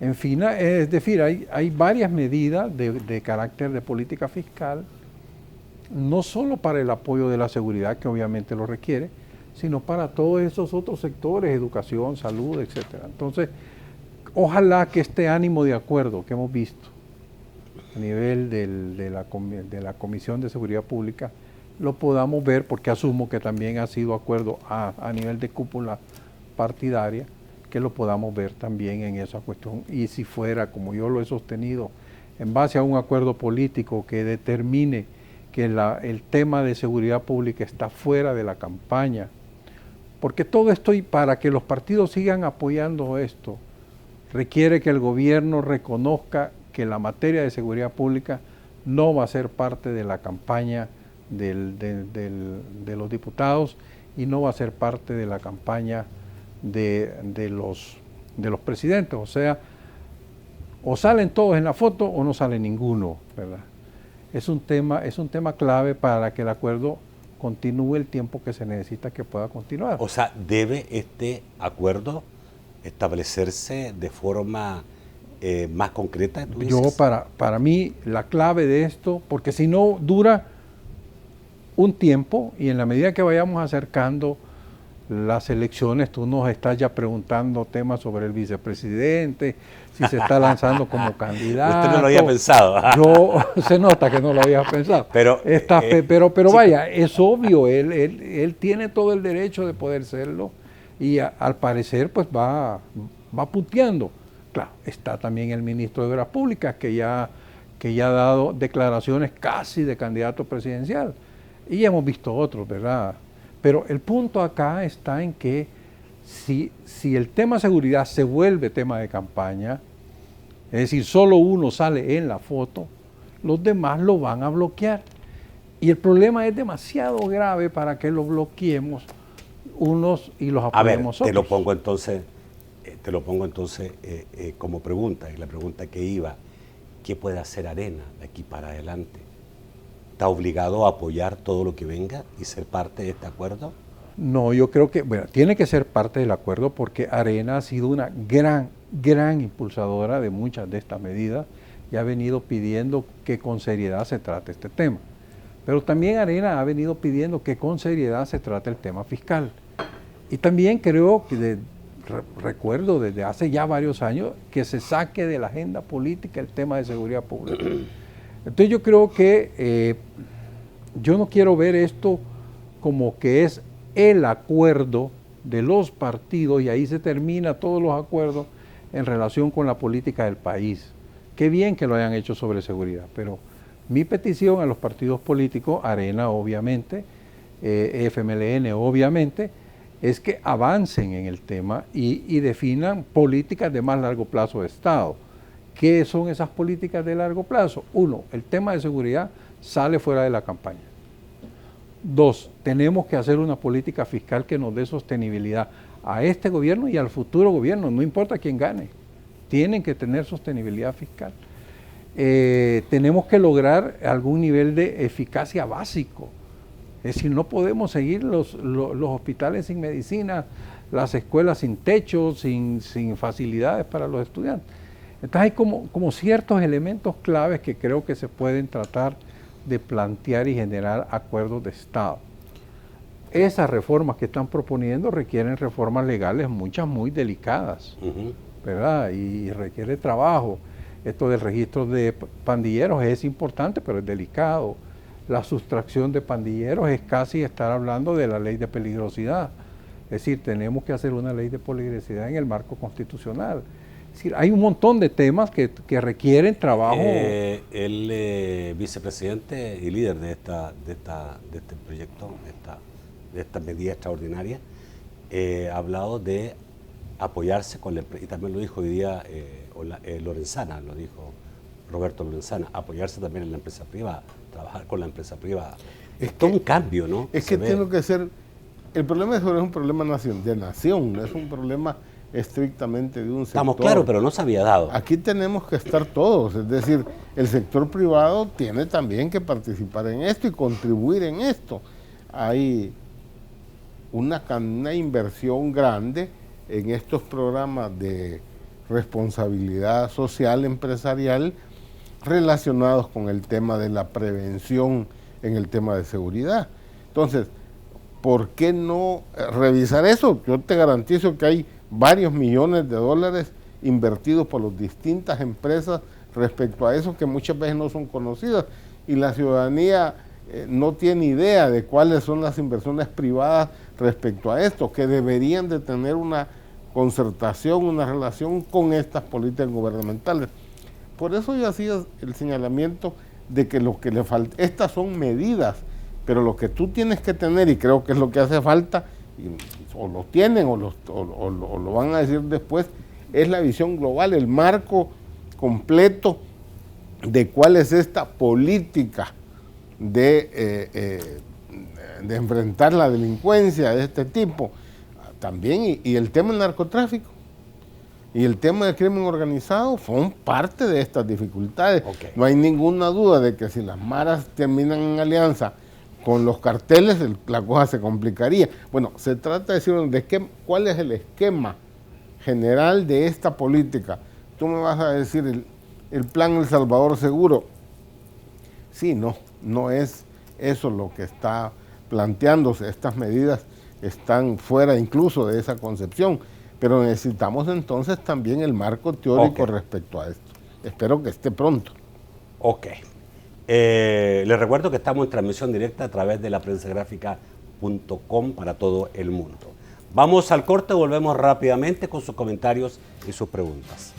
En fin, es decir, hay varias medidas de carácter de política fiscal, no solo para el apoyo de la seguridad, que obviamente lo requiere, sino para todos esos otros sectores, educación, salud, etcétera. Entonces, ojalá que este ánimo de acuerdo que hemos visto a nivel de la Comisión de Seguridad Pública lo podamos ver, porque asumo que también ha sido acuerdo a nivel de cúpula partidaria, que lo podamos ver también en esa cuestión. Y si fuera, como yo lo he sostenido, en base a un acuerdo político que determine que el tema de seguridad pública está fuera de la campaña, porque todo esto, y para que los partidos sigan apoyando esto, requiere que el gobierno reconozca que la materia de seguridad pública no va a ser parte de la campaña de los diputados y no va a ser parte de la campaña de los presidentes. O sea, o salen todos en la foto o no sale ninguno, ¿verdad? Es un tema clave para que el acuerdo continúe el tiempo que se necesita que pueda continuar. O sea, ¿debe este acuerdo establecerse de forma más concreta? Yo, para mí, la clave de esto, porque si no dura un tiempo y en la medida que vayamos acercando las elecciones, tú nos estás ya preguntando temas sobre el vicepresidente, si se está lanzando como candidato. Usted no lo había pensado. Se nota que no lo había pensado. Pero vaya, es obvio, él tiene todo el derecho de poder serlo y al parecer pues va punteando. Claro, está también el ministro de Obras Públicas que ya ha dado declaraciones casi de candidato presidencial. Y hemos visto otros, ¿verdad? Pero el punto acá está en que si el tema seguridad se vuelve tema de campaña, es decir, solo uno sale en la foto, los demás lo van a bloquear. Y el problema es demasiado grave para que lo bloqueemos unos y los apoyemos otros. Te lo pongo entonces como pregunta, y la pregunta que iba, ¿qué puede hacer Arena de aquí para adelante? ¿Está obligado a apoyar todo lo que venga y ser parte de este acuerdo? No, yo creo que, bueno, tiene que ser parte del acuerdo porque Arena ha sido una gran impulsadora de muchas de estas medidas. y ha venido pidiendo que con seriedad se trate este tema. Pero también Arena ha venido pidiendo que con seriedad se trate el tema fiscal. Y también creo que recuerdo desde hace ya varios años que se saque de la agenda política el tema de seguridad pública. Entonces yo creo que yo no quiero ver esto como que es el acuerdo de los partidos y ahí se termina todos los acuerdos en relación con la política del país. Qué bien que lo hayan hecho sobre seguridad, pero mi petición a los partidos políticos, Arena obviamente, FMLN obviamente, es que avancen en el tema y definan políticas de más largo plazo de Estado. ¿Qué son esas políticas de largo plazo? Uno, el tema de seguridad sale fuera de la campaña. Dos, tenemos que hacer una política fiscal que nos dé sostenibilidad a este gobierno y al futuro gobierno, no importa quién gane, tienen que tener sostenibilidad fiscal. Tenemos que lograr algún nivel de eficacia básico, es decir, no podemos seguir los hospitales sin medicina, las escuelas sin techo, sin facilidades para los estudiantes. Entonces hay como ciertos elementos claves que creo que se pueden tratar de plantear y generar acuerdos de Estado. Esas reformas que están proponiendo requieren reformas legales, muchas muy delicadas, ¿verdad? Y requiere trabajo. Esto del registro de pandilleros es importante, pero es delicado. La sustracción de pandilleros es casi estar hablando de la ley de peligrosidad. Es decir, tenemos que hacer una ley de peligrosidad en el marco constitucional. Es decir, hay un montón de temas que requieren trabajo. El vicepresidente y líder de este proyecto, de esta medida extraordinaria, ha hablado de apoyarse con la empresa, y también lo dijo hoy día Lorenzana, lo dijo Roberto Lorenzana, apoyarse también en la empresa privada, trabajar con la empresa privada. Es todo un cambio, ¿no? Es que tiene que ser, el problema es un problema de nación, no es un problema estrictamente de un sector. Estamos claros, pero no se había dado. Aquí tenemos que estar todos, es decir, el sector privado tiene también que participar en esto y contribuir en esto. Hay una inversión grande en estos programas de responsabilidad social empresarial relacionados con el tema de la prevención en el tema de seguridad. Entonces, ¿por qué no revisar eso? Yo te garantizo que hay varios millones de dólares invertidos por las distintas empresas respecto a eso que muchas veces no son conocidas y la ciudadanía no tiene idea de cuáles son las inversiones privadas respecto a esto, que deberían de tener una concertación, una relación con estas políticas gubernamentales. Por eso yo hacía el señalamiento de que lo que le falta, estas son medidas, pero lo que tú tienes que tener, y creo que es lo que hace falta, o lo tienen o lo van a decir después, es la visión global, el marco completo de cuál es esta política de enfrentar la delincuencia de este tipo. También, y el tema del narcotráfico y el tema del crimen organizado son parte de estas dificultades. No hay ninguna duda de que si las maras terminan en alianza con los carteles, la cosa se complicaría. Bueno, se trata de decir cuál es el esquema general de esta política. Tú me vas a decir el plan El Salvador Seguro. Sí, no es eso lo que está planteándose. Estas medidas están fuera incluso de esa concepción, pero necesitamos entonces también el marco teórico respecto a esto. Espero que esté pronto. Ok. Les recuerdo que estamos en transmisión directa a través de laprensagrafica.com para todo el mundo. Vamos al corte, volvemos rápidamente con sus comentarios y sus preguntas.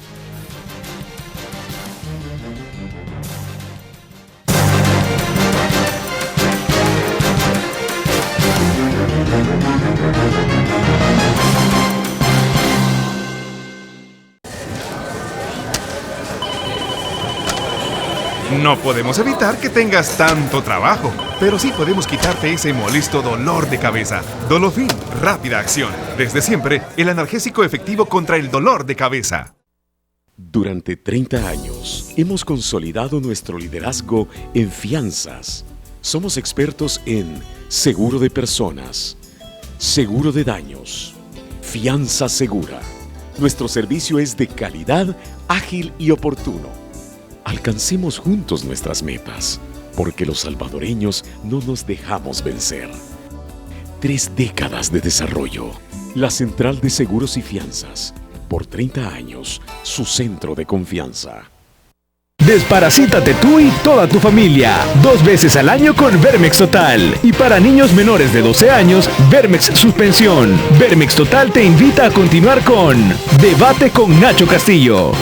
No podemos evitar que tengas tanto trabajo, pero sí podemos quitarte ese molesto dolor de cabeza. Dolofin, rápida acción. Desde siempre, el analgésico efectivo contra el dolor de cabeza. Durante 30 años, hemos consolidado nuestro liderazgo en fianzas. Somos expertos en seguro de personas, seguro de daños, fianza segura. Nuestro servicio es de calidad, ágil y oportuno. A Alcancemos juntos nuestras metas, porque los salvadoreños no nos dejamos vencer. 3 décadas de desarrollo. La Central de Seguros y Fianzas. Por 30 años, su centro de confianza. Desparasítate tú y toda tu familia 2 veces al año con Vermex Total. Y para niños menores de 12 años, Vermex Suspensión. Vermex Total te invita a continuar con Debate con Nacho Castillo.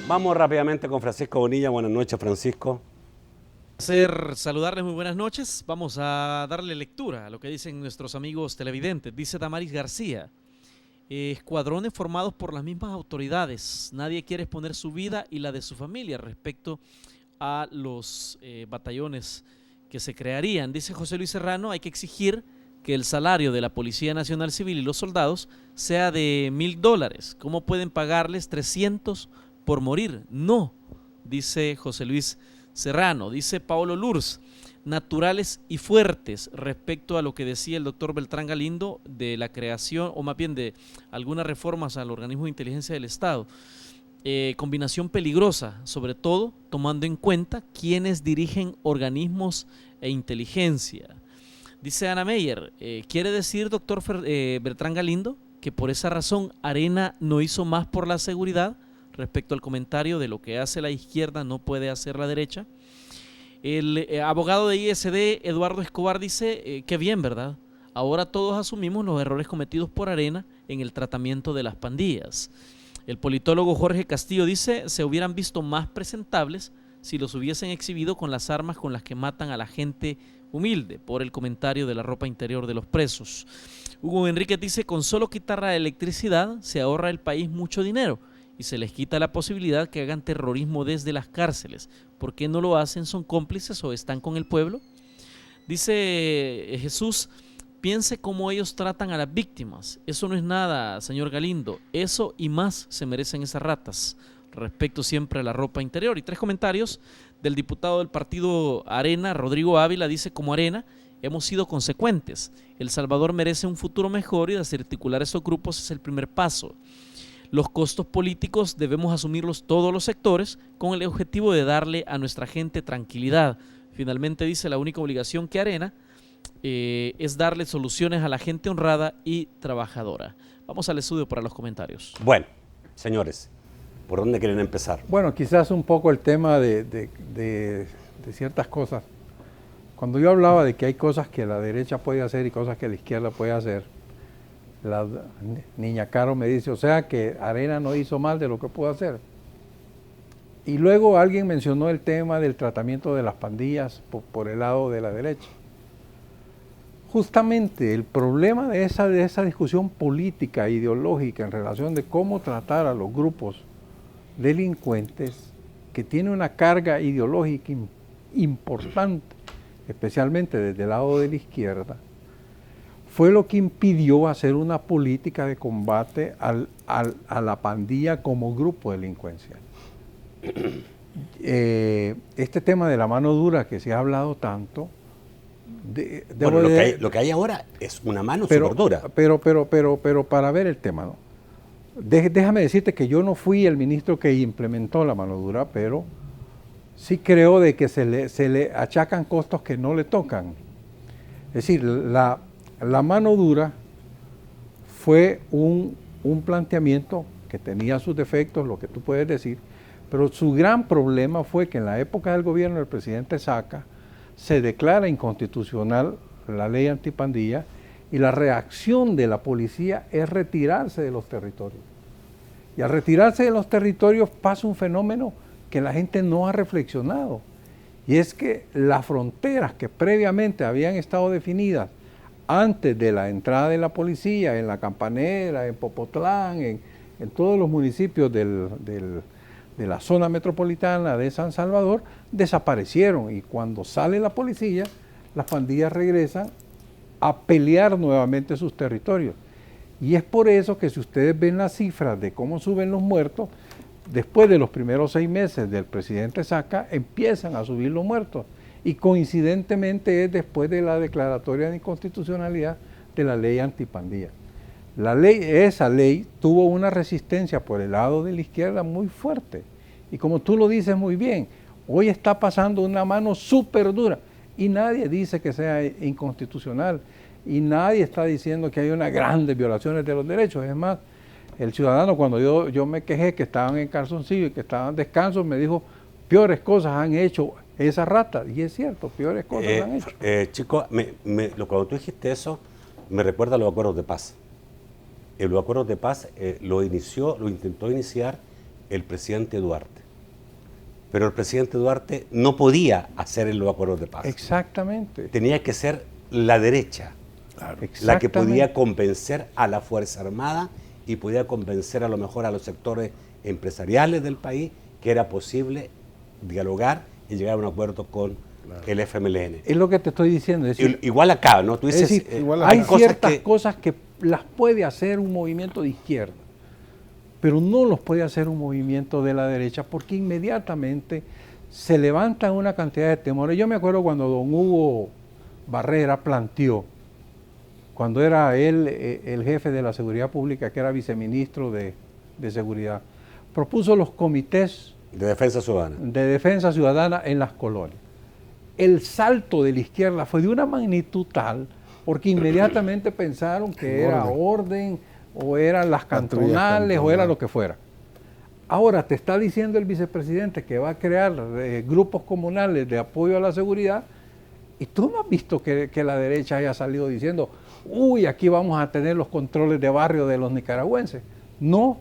Vamos rápidamente con Francisco Bonilla. Buenas noches, Francisco. Saludarles, muy buenas noches. Vamos a darle lectura a lo que dicen nuestros amigos televidentes. Dice Damaris García: escuadrones formados por las mismas autoridades. Nadie quiere exponer su vida y la de su familia respecto a los batallones que se crearían. Dice José Luis Serrano: hay que exigir que el salario de la Policía Nacional Civil y los soldados sea de $1,000. ¿Cómo pueden pagarles 300 por morir? No, dice José Luis Serrano. Dice Paolo Lurs: naturales y fuertes, respecto a lo que decía el doctor Beltrán Galindo de la creación, o más bien de algunas reformas al organismo de inteligencia del Estado. Combinación peligrosa, sobre todo tomando en cuenta quienes dirigen organismos e inteligencia. Dice Ana Meyer: ¿quiere decir, doctor Beltrán Galindo, que por esa razón Arena no hizo más por la seguridad? Respecto al comentario de lo que hace la izquierda no puede hacer la derecha. El abogado de ISD, Eduardo Escobar, dice que bien, ¿verdad? Ahora todos asumimos los errores cometidos por Arena en el tratamiento de las pandillas. El politólogo Jorge Castillo dice: se hubieran visto más presentables si los hubiesen exhibido con las armas con las que matan a la gente humilde, por el comentario de la ropa interior de los presos. Hugo Enríquez dice: con solo quitar la electricidad se ahorra el país mucho dinero y se les quita la posibilidad que hagan terrorismo desde las cárceles. ¿Por qué no lo hacen? ¿Son cómplices o están con el pueblo? Dice Jesús: piense cómo ellos tratan a las víctimas. Eso no es nada, señor Galindo. Eso y más se merecen esas ratas. Respecto siempre a la ropa interior. Y 3 comentarios del diputado del partido Arena, Rodrigo Ávila. Dice: como Arena hemos sido consecuentes. El Salvador merece un futuro mejor y desarticular esos grupos es el primer paso. Los costos políticos debemos asumirlos todos los sectores con el objetivo de darle a nuestra gente tranquilidad. Finalmente dice: la única obligación que Arena es darle soluciones a la gente honrada y trabajadora. Vamos al estudio para los comentarios. Bueno, señores, ¿por dónde quieren empezar? Bueno, quizás un poco el tema de ciertas cosas. Cuando yo hablaba de que hay cosas que la derecha puede hacer y cosas que la izquierda puede hacer, la niña Caro me dice: o sea que Arena no hizo mal de lo que pudo hacer. Y luego alguien mencionó el tema del tratamiento de las pandillas por el lado de la derecha. Justamente el problema de esa discusión política, ideológica, en relación de cómo tratar a los grupos delincuentes, que tiene una carga ideológica importante, especialmente desde el lado de la izquierda, fue lo que impidió hacer una política de combate a la pandilla como grupo delincuencial. Este tema de la mano dura que se ha hablado tanto, bueno, lo que hay ahora es una mano súper dura. Pero para ver el tema, ¿no? Déjame decirte que yo no fui el ministro que implementó la mano dura, pero sí creo de que se le achacan costos que no le tocan. Es decir, la mano dura fue un planteamiento que tenía sus defectos, lo que tú puedes decir, pero su gran problema fue que en la época del gobierno del presidente Saca se declara inconstitucional la ley antipandilla y la reacción de la policía es retirarse de los territorios. Y al retirarse de los territorios pasa un fenómeno que la gente no ha reflexionado, y es que las fronteras que previamente habían estado definidas antes de la entrada de la policía, en La Campanera, en Popotlán, en todos los municipios de la zona metropolitana de San Salvador, desaparecieron, y cuando sale la policía, las pandillas regresan a pelear nuevamente sus territorios. Y es por eso que si ustedes ven las cifras de cómo suben los muertos, después de los primeros 6 meses del presidente Saca, empiezan a subir los muertos. Y coincidentemente es después de la declaratoria de inconstitucionalidad de la ley antipandilla. Esa ley tuvo una resistencia por el lado de la izquierda muy fuerte. Y como tú lo dices muy bien, hoy está pasando una mano súper dura y nadie dice que sea inconstitucional y nadie está diciendo que hay unas grandes violaciones de los derechos. Es más, el ciudadano, cuando yo me quejé que estaban en calzoncillo y que estaban descansos, me dijo, peores cosas han hecho esas ratas. Y es cierto, peores cosas han hecho. Chico, cuando tú dijiste eso, me recuerda a los acuerdos de paz. Los acuerdos de paz lo intentó iniciar el presidente Duarte. Pero el presidente Duarte no podía hacer los acuerdos de paz. Exactamente. Tenía que ser la derecha, la que podía convencer a la Fuerza Armada y podía convencer a lo mejor a los sectores empresariales del país que era posible dialogar y llegar a un acuerdo con el FMLN. Es lo que te estoy diciendo. Es decir, igual acá, ¿no? Tú dices, es decir, hay ciertas cosas que las puede hacer un movimiento de izquierda, pero no los puede hacer un movimiento de la derecha porque inmediatamente se levantan una cantidad de temores. Yo me acuerdo cuando don Hugo Barrera planteó, cuando era él el jefe de la seguridad pública, que era viceministro de seguridad, propuso los comités de defensa ciudadana en las colonias. El salto de la izquierda fue de una magnitud tal, porque inmediatamente pensaron que era orden, o eran las cantonales, o era lo que fuera. Ahora te está diciendo el vicepresidente que va a crear grupos comunales de apoyo a la seguridad, y tú no has visto que la derecha haya salido diciendo, uy, aquí vamos a tener los controles de barrio de los nicaragüenses. No.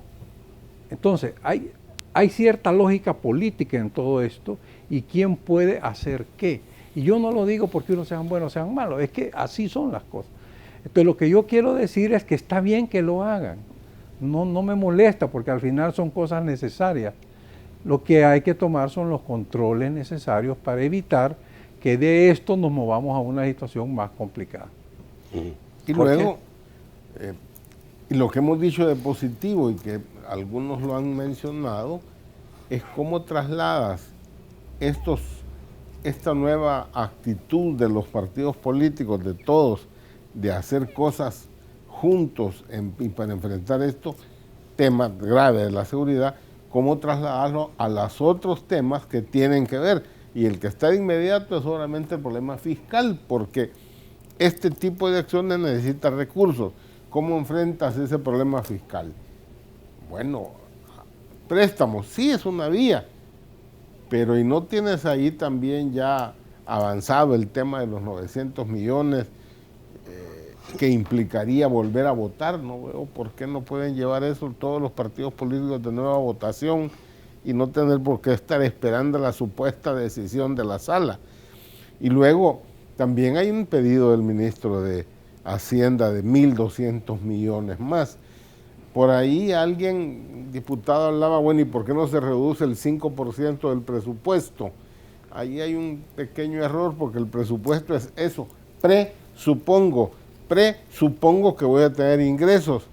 Entonces, hay cierta lógica política en todo esto, y quién puede hacer qué. Y yo no lo digo porque unos sean buenos o sean malos, es que así son las cosas. Entonces lo que yo quiero decir es que está bien que lo hagan, no me molesta porque al final son cosas necesarias. Lo que hay que tomar son los controles necesarios para evitar que de esto nos movamos a una situación más complicada. Y luego, y lo que hemos dicho de positivo y que algunos lo han mencionado, es cómo trasladas esta nueva actitud de los partidos políticos, de todos, de hacer cosas juntos y para enfrentar estos temas graves de la seguridad, cómo trasladarlo a los otros temas que tienen que ver. Y el que está de inmediato es obviamente el problema fiscal, porque este tipo de acciones necesita recursos. ¿Cómo enfrentas ese problema fiscal? Bueno, préstamos, sí es una vía, pero ¿y no tienes ahí también ya avanzado el tema de los 900 millones que implicaría volver a votar? No veo por qué no pueden llevar eso todos los partidos políticos de nueva votación y no tener por qué estar esperando la supuesta decisión de la sala. Y luego también hay un pedido del ministro de Hacienda de 1.200 millones más. Por ahí alguien, diputado, hablaba, bueno, ¿y por qué no se reduce el 5% del presupuesto? Ahí hay un pequeño error porque el presupuesto es eso, presupongo que voy a tener ingresos,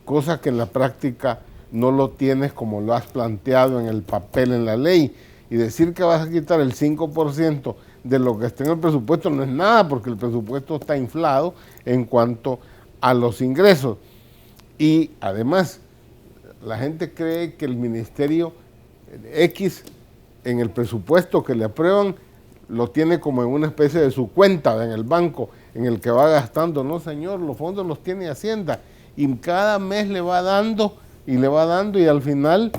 cosa que en la práctica no lo tienes como lo has planteado en el papel, en la ley, y decir que vas a quitar el 5% de lo que esté en el presupuesto no es nada, porque el presupuesto está inflado en cuanto a los ingresos. Y además, la gente cree que el ministerio X en el presupuesto que le aprueban lo tiene como en una especie de su cuenta en el banco en el que va gastando. No, señor, los fondos los tiene Hacienda y cada mes le va dando y al final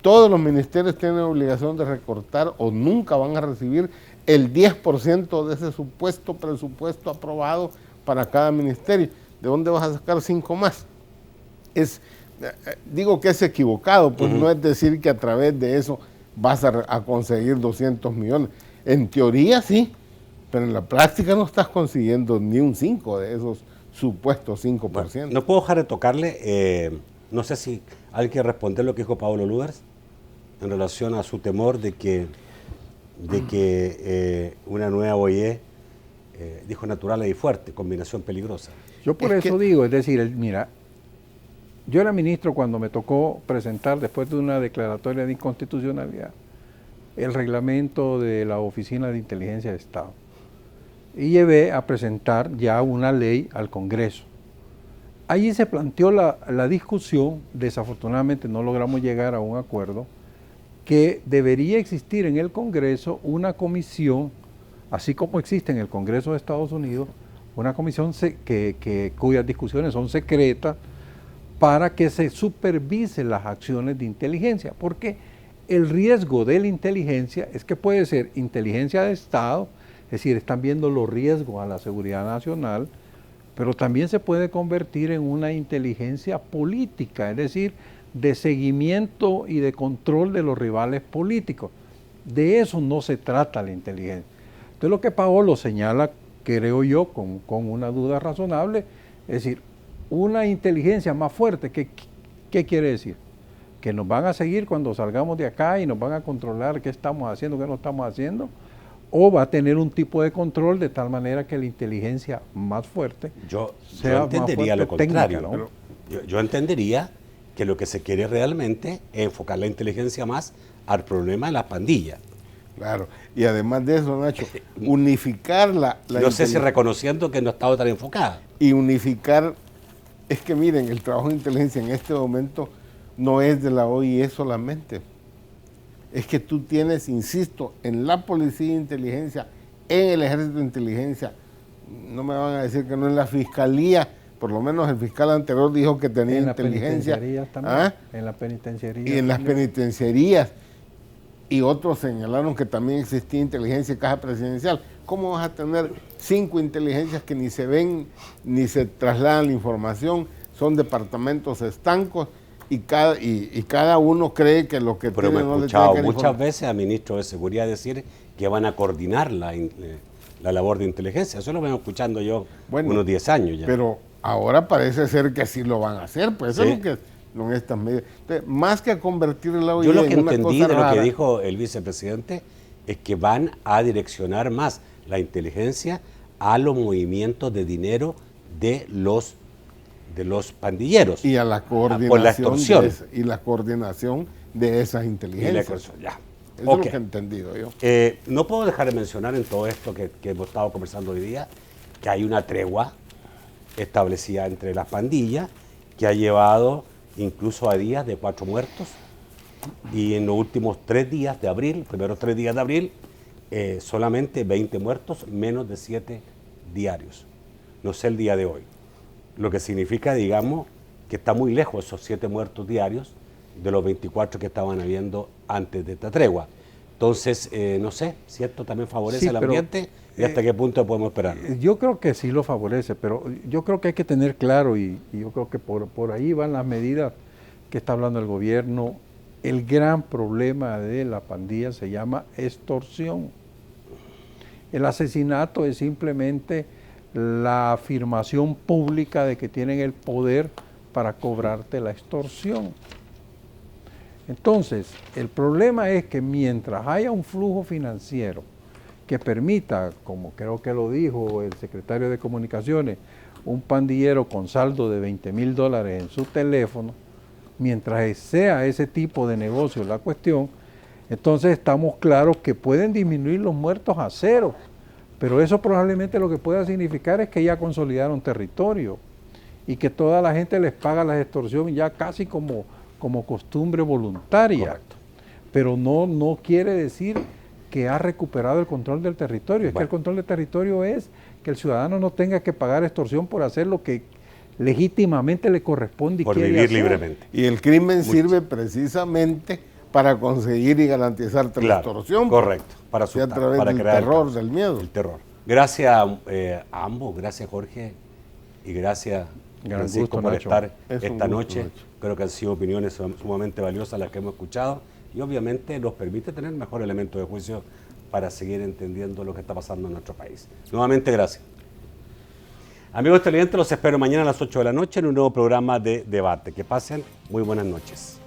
todos los ministerios tienen obligación de recortar o nunca van a recibir el 10% de ese supuesto presupuesto aprobado para cada ministerio. ¿De dónde vas a sacar 5 más? Digo que es equivocado, pues no es decir que a través de eso vas a conseguir 200 millones. En teoría sí, pero en la práctica no estás consiguiendo ni un 5 de esos supuestos 5%. Bueno, no puedo dejar de tocarle, no sé si hay que responder lo que dijo Pablo Luders en relación a su temor de que una nueva OIE, dijo naturales y fuerte, combinación peligrosa. Yo por eso digo, es decir, mira, yo era ministro cuando me tocó presentar, después de una declaratoria de inconstitucionalidad, el reglamento de la Oficina de Inteligencia de Estado y llevé a presentar ya una ley al Congreso. Allí se planteó la discusión, desafortunadamente no logramos llegar a un acuerdo, que debería existir en el Congreso una comisión, así como existe en el Congreso de Estados Unidos, una comisión cuyas discusiones son secretas para que se supervisen las acciones de inteligencia, porque el riesgo de la inteligencia es que puede ser inteligencia de Estado, es decir, están viendo los riesgos a la seguridad nacional, pero también se puede convertir en una inteligencia política, es decir, de seguimiento y de control de los rivales políticos. De eso no se trata la inteligencia. Entonces lo que Paolo señala, creo yo, con una duda razonable, es decir, una inteligencia más fuerte, ¿qué quiere decir? Que nos van a seguir cuando salgamos de acá y nos van a controlar qué estamos haciendo, qué no estamos haciendo, o va a tener un tipo de control de tal manera que la inteligencia más fuerte sea entendería más fuerte, lo contrario, técnica, ¿no? Yo entendería que lo que se quiere realmente es enfocar la inteligencia más al problema de las pandillas. Claro, y además de eso, Nacho, unificar la no sé si reconociendo que no ha estado tan enfocada. Y unificar, es que miren, el trabajo de inteligencia en este momento no es de la OIE solamente. Es que tú tienes, insisto, en la policía de inteligencia, en el ejército de inteligencia, no me van a decir que no en la fiscalía, por lo menos el fiscal anterior dijo que tenía en inteligencia. En la penitenciaría. Y en las penitenciarías. Y otros señalaron que también existía inteligencia y caja presidencial. ¿Cómo vas a tener 5 inteligencias que ni se ven, ni se trasladan la información? Son departamentos estancos y cada uno cree que lo que tiene no le tiene que informar. Muchas veces al ministro de Seguridad decir que van a coordinar la labor de inteligencia. Eso lo vengo escuchando yo unos 10 años ya. Pero ahora parece ser que sí lo van a hacer, pues eso es lo que son estas medidas. Entonces, más que convertir la OIE yo lo que en una entendí cosa de lo rara, que dijo el vicepresidente es que van a direccionar más la inteligencia a los movimientos de dinero de los pandilleros y a la coordinación por la extorsión y la coordinación de esas inteligencias. Ya. Eso es lo que he entendido yo. No puedo dejar de mencionar en todo esto que hemos estado conversando hoy día que hay una tregua establecida entre las pandillas que ha llevado incluso a días de 4 muertos y en los últimos 3 días de abril, primeros 3 días de abril, solamente 20 muertos, menos de 7 diarios. No sé el día de hoy. Lo que significa, digamos, que está muy lejos esos 7 muertos diarios de los 24 que estaban habiendo antes de esta tregua. Entonces, no sé, si esto también favorece el ambiente y hasta qué punto podemos esperar. Yo creo que sí lo favorece, pero yo creo que hay que tener claro, y yo creo que por ahí van las medidas que está hablando el gobierno. El gran problema de la pandilla se llama extorsión. El asesinato es simplemente la afirmación pública de que tienen el poder para cobrarte la extorsión. Entonces, el problema es que mientras haya un flujo financiero que permita, como creo que lo dijo el secretario de Comunicaciones, un pandillero con saldo de $20,000 en su teléfono, mientras sea ese tipo de negocio la cuestión, entonces estamos claros que pueden disminuir los muertos a 0, pero eso probablemente lo que pueda significar es que ya consolidaron territorio y que toda la gente les paga la extorsión ya casi como costumbre voluntaria. Correcto. Pero no quiere decir que ha recuperado el control del territorio. Es que el control del territorio es que el ciudadano no tenga que pagar extorsión por hacer lo que legítimamente le corresponde y por quiere vivir hacer. libremente. Y el crimen sirve precisamente para conseguir y garantizarte la extorsión. Correcto, para asustar, a través para del crear terror, del miedo. El terror. Gracias a ambos, gracias Jorge y gracias Francisco por estar esta noche. Creo que han sido opiniones sumamente valiosas las que hemos escuchado y obviamente nos permite tener mejor elemento de juicio para seguir entendiendo lo que está pasando en nuestro país. Nuevamente, gracias. Amigos televidentes, los espero mañana a las 8 de la noche en un nuevo programa de debate. Que pasen muy buenas noches.